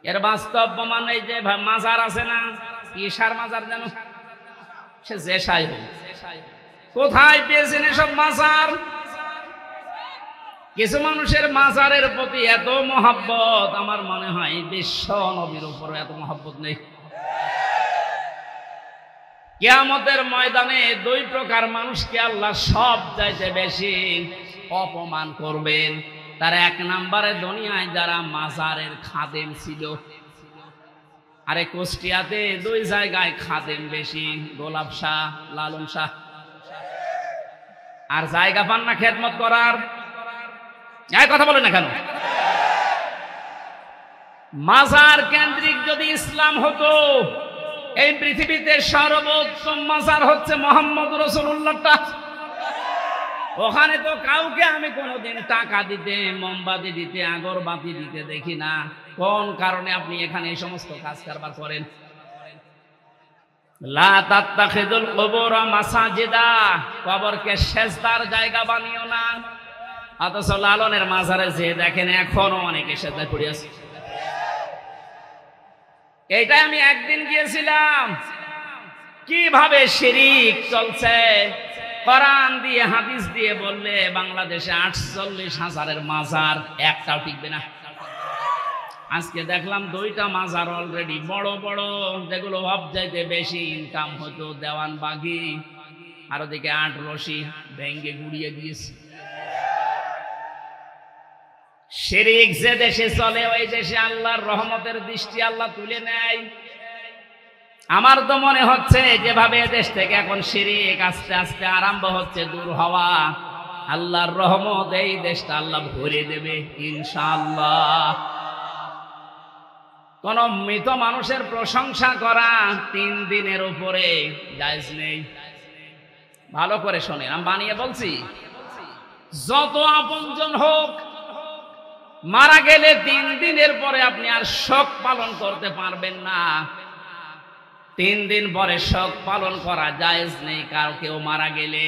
এর বাস্তব প্রমাণ এই যে মাজার আছে না, ঈশার মাজার, যেন সে জেসাই হোক, কোথায় পেয়েছেন এসব মাজার? কিছু মানুষের মাজারের প্রতি এত মহব্বত, আমার মনে হয় বিশ্ব নবীর উপর এত মহব্বত নেই। কিয়ামতের ময়দানে ২ প্রকার মানুষকে আল্লাহ সব চাইতে বেশি অপমান করবেন। তার ১ নম্বরে দুনিয়ায় যারা মাজারের খাদেম ছিল। আরে কুষ্টিয়াতে ২ জায়গায় খাদেম বেশি, গোলাপ শাহ, লালন শাহ। আর জায়গা পান না খেদমত করার। কথা বলে না কেন? মাজার কেন্দ্রিক যদি ইসলাম হতো, এই পৃথিবীতে সর্বোত্তম মাজার হচ্ছে মুহাম্মদ রাসূলুল্লাহটা। ওখানে তো কাউকে আমি কোনোদিন টাকা দিতে, মোমবাতি দিতে, আগরবাতি দিতে দেখি না। কোন কারণে আপনি এখানে এই সমস্ত কাজ কারবার করেন? লা তাত্তাখিযুল কুবুর মাসাজিদা, কবরকে সেজদার জায়গা বানিও না। অথচ লালনের মাজারে যে দেখেন এখনো অনেকে সেজদায় পড়ে আছে। এইটাই আমি একদিন গিয়েছিলাম, কিভাবে শিরিক চলছে। কোরআন দিয়ে হাদিস দিয়ে বললে বাংলাদেশে ৪৮,০০০ মাজার, একটাও টিকবে না। আজকে দেখলাম ২টা মাজার অলরেডি বড় বড়, যেগুলো সবচাইতে বেশি ইনকাম হতো, দেওয়ানবাগি, আর ওদিকে 8 রশি ভেঙ্গে গুড়িয়ে দিয়েছে। শিরক যে দেশে চলে ওই দেশে আল্লাহর রহমতের দৃষ্টি আল্লাহ তুলে নেয়। আমার তো মনে হচ্ছে যেভাবে দেশ থেকে এখন শিরক আস্তে আস্তে আরম্ভ হচ্ছে দূর হওয়া, আল্লাহর রহমত এই দেশটা আল্লাহ ভরে দেবে ইনশাআল্লাহ। কোন মৃত মানুষের প্রশংসা করা 3 দিনের উপরে জায়েজ নেই। ভালো করে শোনেন, আমি বানিয়ে বলছি। যত আপনজন হোক, মারা গেলে 3 দিনের পরে আপনি আর শোক পালন করতে পারবেন না। 3 দিন পরে শোক পালন করা জায়েজ নেই কারো কেউ মারা গেলে।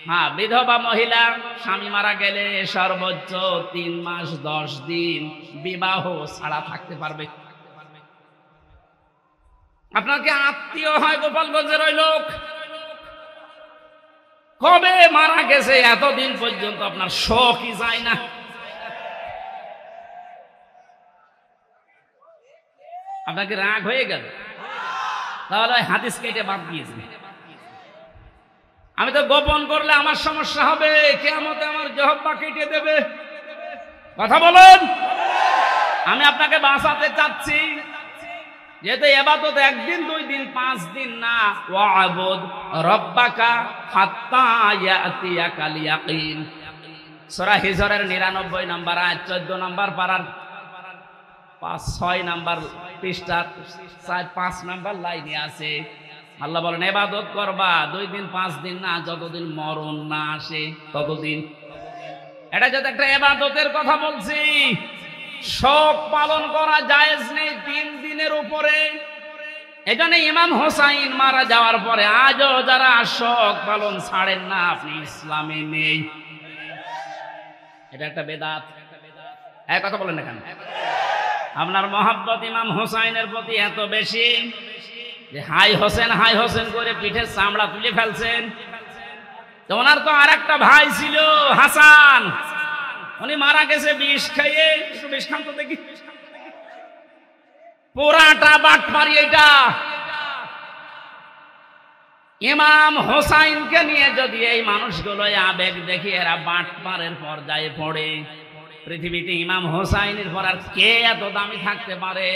হ্যাঁ, বিধবা মহিলা স্বামী মারা গেলে সর্বোচ্চ 3 মাস 10 দিন বিবাহ ছাড়া থাকতে পারবে। আপনার কি আত্মীয় হয় গোপালগঞ্জের ওই লোক? কবে মারা গেছে এতদিন পর্যন্ত আপনার শোকই যায় না। আপনাকে রাগ হয়ে গেল, তাহলে হাদিস কেটে বাদ দিয়েছে। আমি তো গোপন করলে আমার সমস্যা হবে, কিয়ামতে আমার জিহ্বা কেটে দেবে। কথা বলেন, আমি আপনাকে বাঁচাতে চাচ্ছি। যেহেতু ইবাদত 1 দিন 2 দিন 5 দিন না, ওয়া'বুদ রাব্বাকা হাত্তা ইয়াতিয়াকাল ইয়াকিন। সূরা হিজরের 99 নম্বর আয়াত 14 নম্বর পারার 6 নম্বর পৃষ্ঠার 5 নম্বর লাইনে আছে। আল্লাহ বলেন ইবাদত করবা 2 দিন 5 দিন না, যতদিন মরণ না আসে ততদিন। এটা যদি একটা ইবাদতের কথা বলছি, শোক পালন করা জায়েজ নেই 3 দিনের উপরে। এজন্য ইমাম হোসাইন মারা যাওয়ার পরে আজও যারা শোক পালন ছাড়েন না, আপনি ইসলামে নেই। এটা একটা বেদাত। এক কথা বলেন না কেন? আপনার মহব্বত ইমাম হোসাইনের প্রতি এত বেশি যে হাই হোসেন করে পিঠের চামড়া তুলে ফেলছেন। তো ওনার তো আর একটা ভাই ছিল হাসান, উনি মারা গেছে বিষ খাইয়ে। একটু বিষ খান তো দেখি। পুরাটা বাটপারি এটা। ইমাম হোসাইনকে নিয়ে যদি এই মানুষগুলো আবেগ দেখি এরা বাটপারের পর্যায়ে পড়ে, পৃথিবীতে ইমাম হোসাইনের পর আর কে এত দামি থাকতে পারে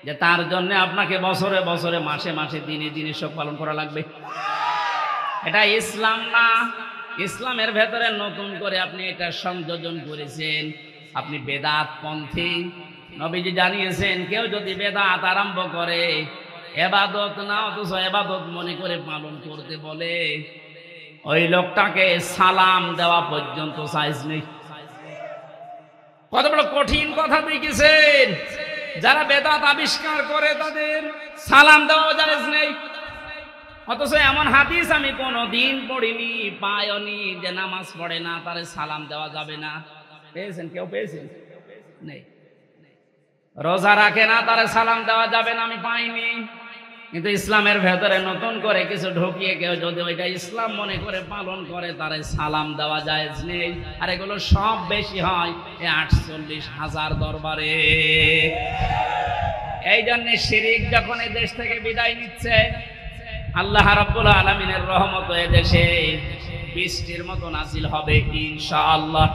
যে তার জন্য আপনাকে বছরে বছরে মাসে মাসে দিনে দিনে শোক পালন করা লাগবে? এটা ইসলাম না। ইসলামের ভেতরে নতুন করে আপনি এটা সংযোজন করেছেন, আপনি বেদাত পন্থী। নবীজি জানিয়েছেন কেউ যদি বেদাত আরম্ভ করে, ইবাদত না অথচ ইবাদত মনে করে পালন করতে বলে, ওই লোকটাকে সালাম দেওয়া পর্যন্ত সাইজ নেই। কত বড় কঠিন কথা দেখেছেন। যারা বেদাত আবিষ্কার করে তাদের সালাম দেওয়া জায়েজ নেই। অথচ এমন হাদিস আমি কোনোদিন পড়িনি, পাইনি যে নামাজ পড়ে না তারে সালাম দেওয়া যাবে না। পেয়েছেন? কেউ পেয়েছেন? নেই। রোজা রাখে না তারে সালাম দেওয়া যাবে না, আমি পাইনি। কিন্তু ইসলামের ভেতরে নতুন করে কিছু ঢুকিয়ে কেউ যদি ওইটা ইসলাম মনে করে পালন করে তারে সালাম দেওয়া জায়েজ নেই। আর এগুলো সব বেশি হয় এই 48,000 দরবারে। এই জন্য শিরক যখন এই দেশ থেকে বিদায় নিচ্ছে, আল্লাহ রাব্বুল আলামিনের রহমত এ দেশে বৃষ্টির মতো নাজিল হবে ইনশাআল্লাহ।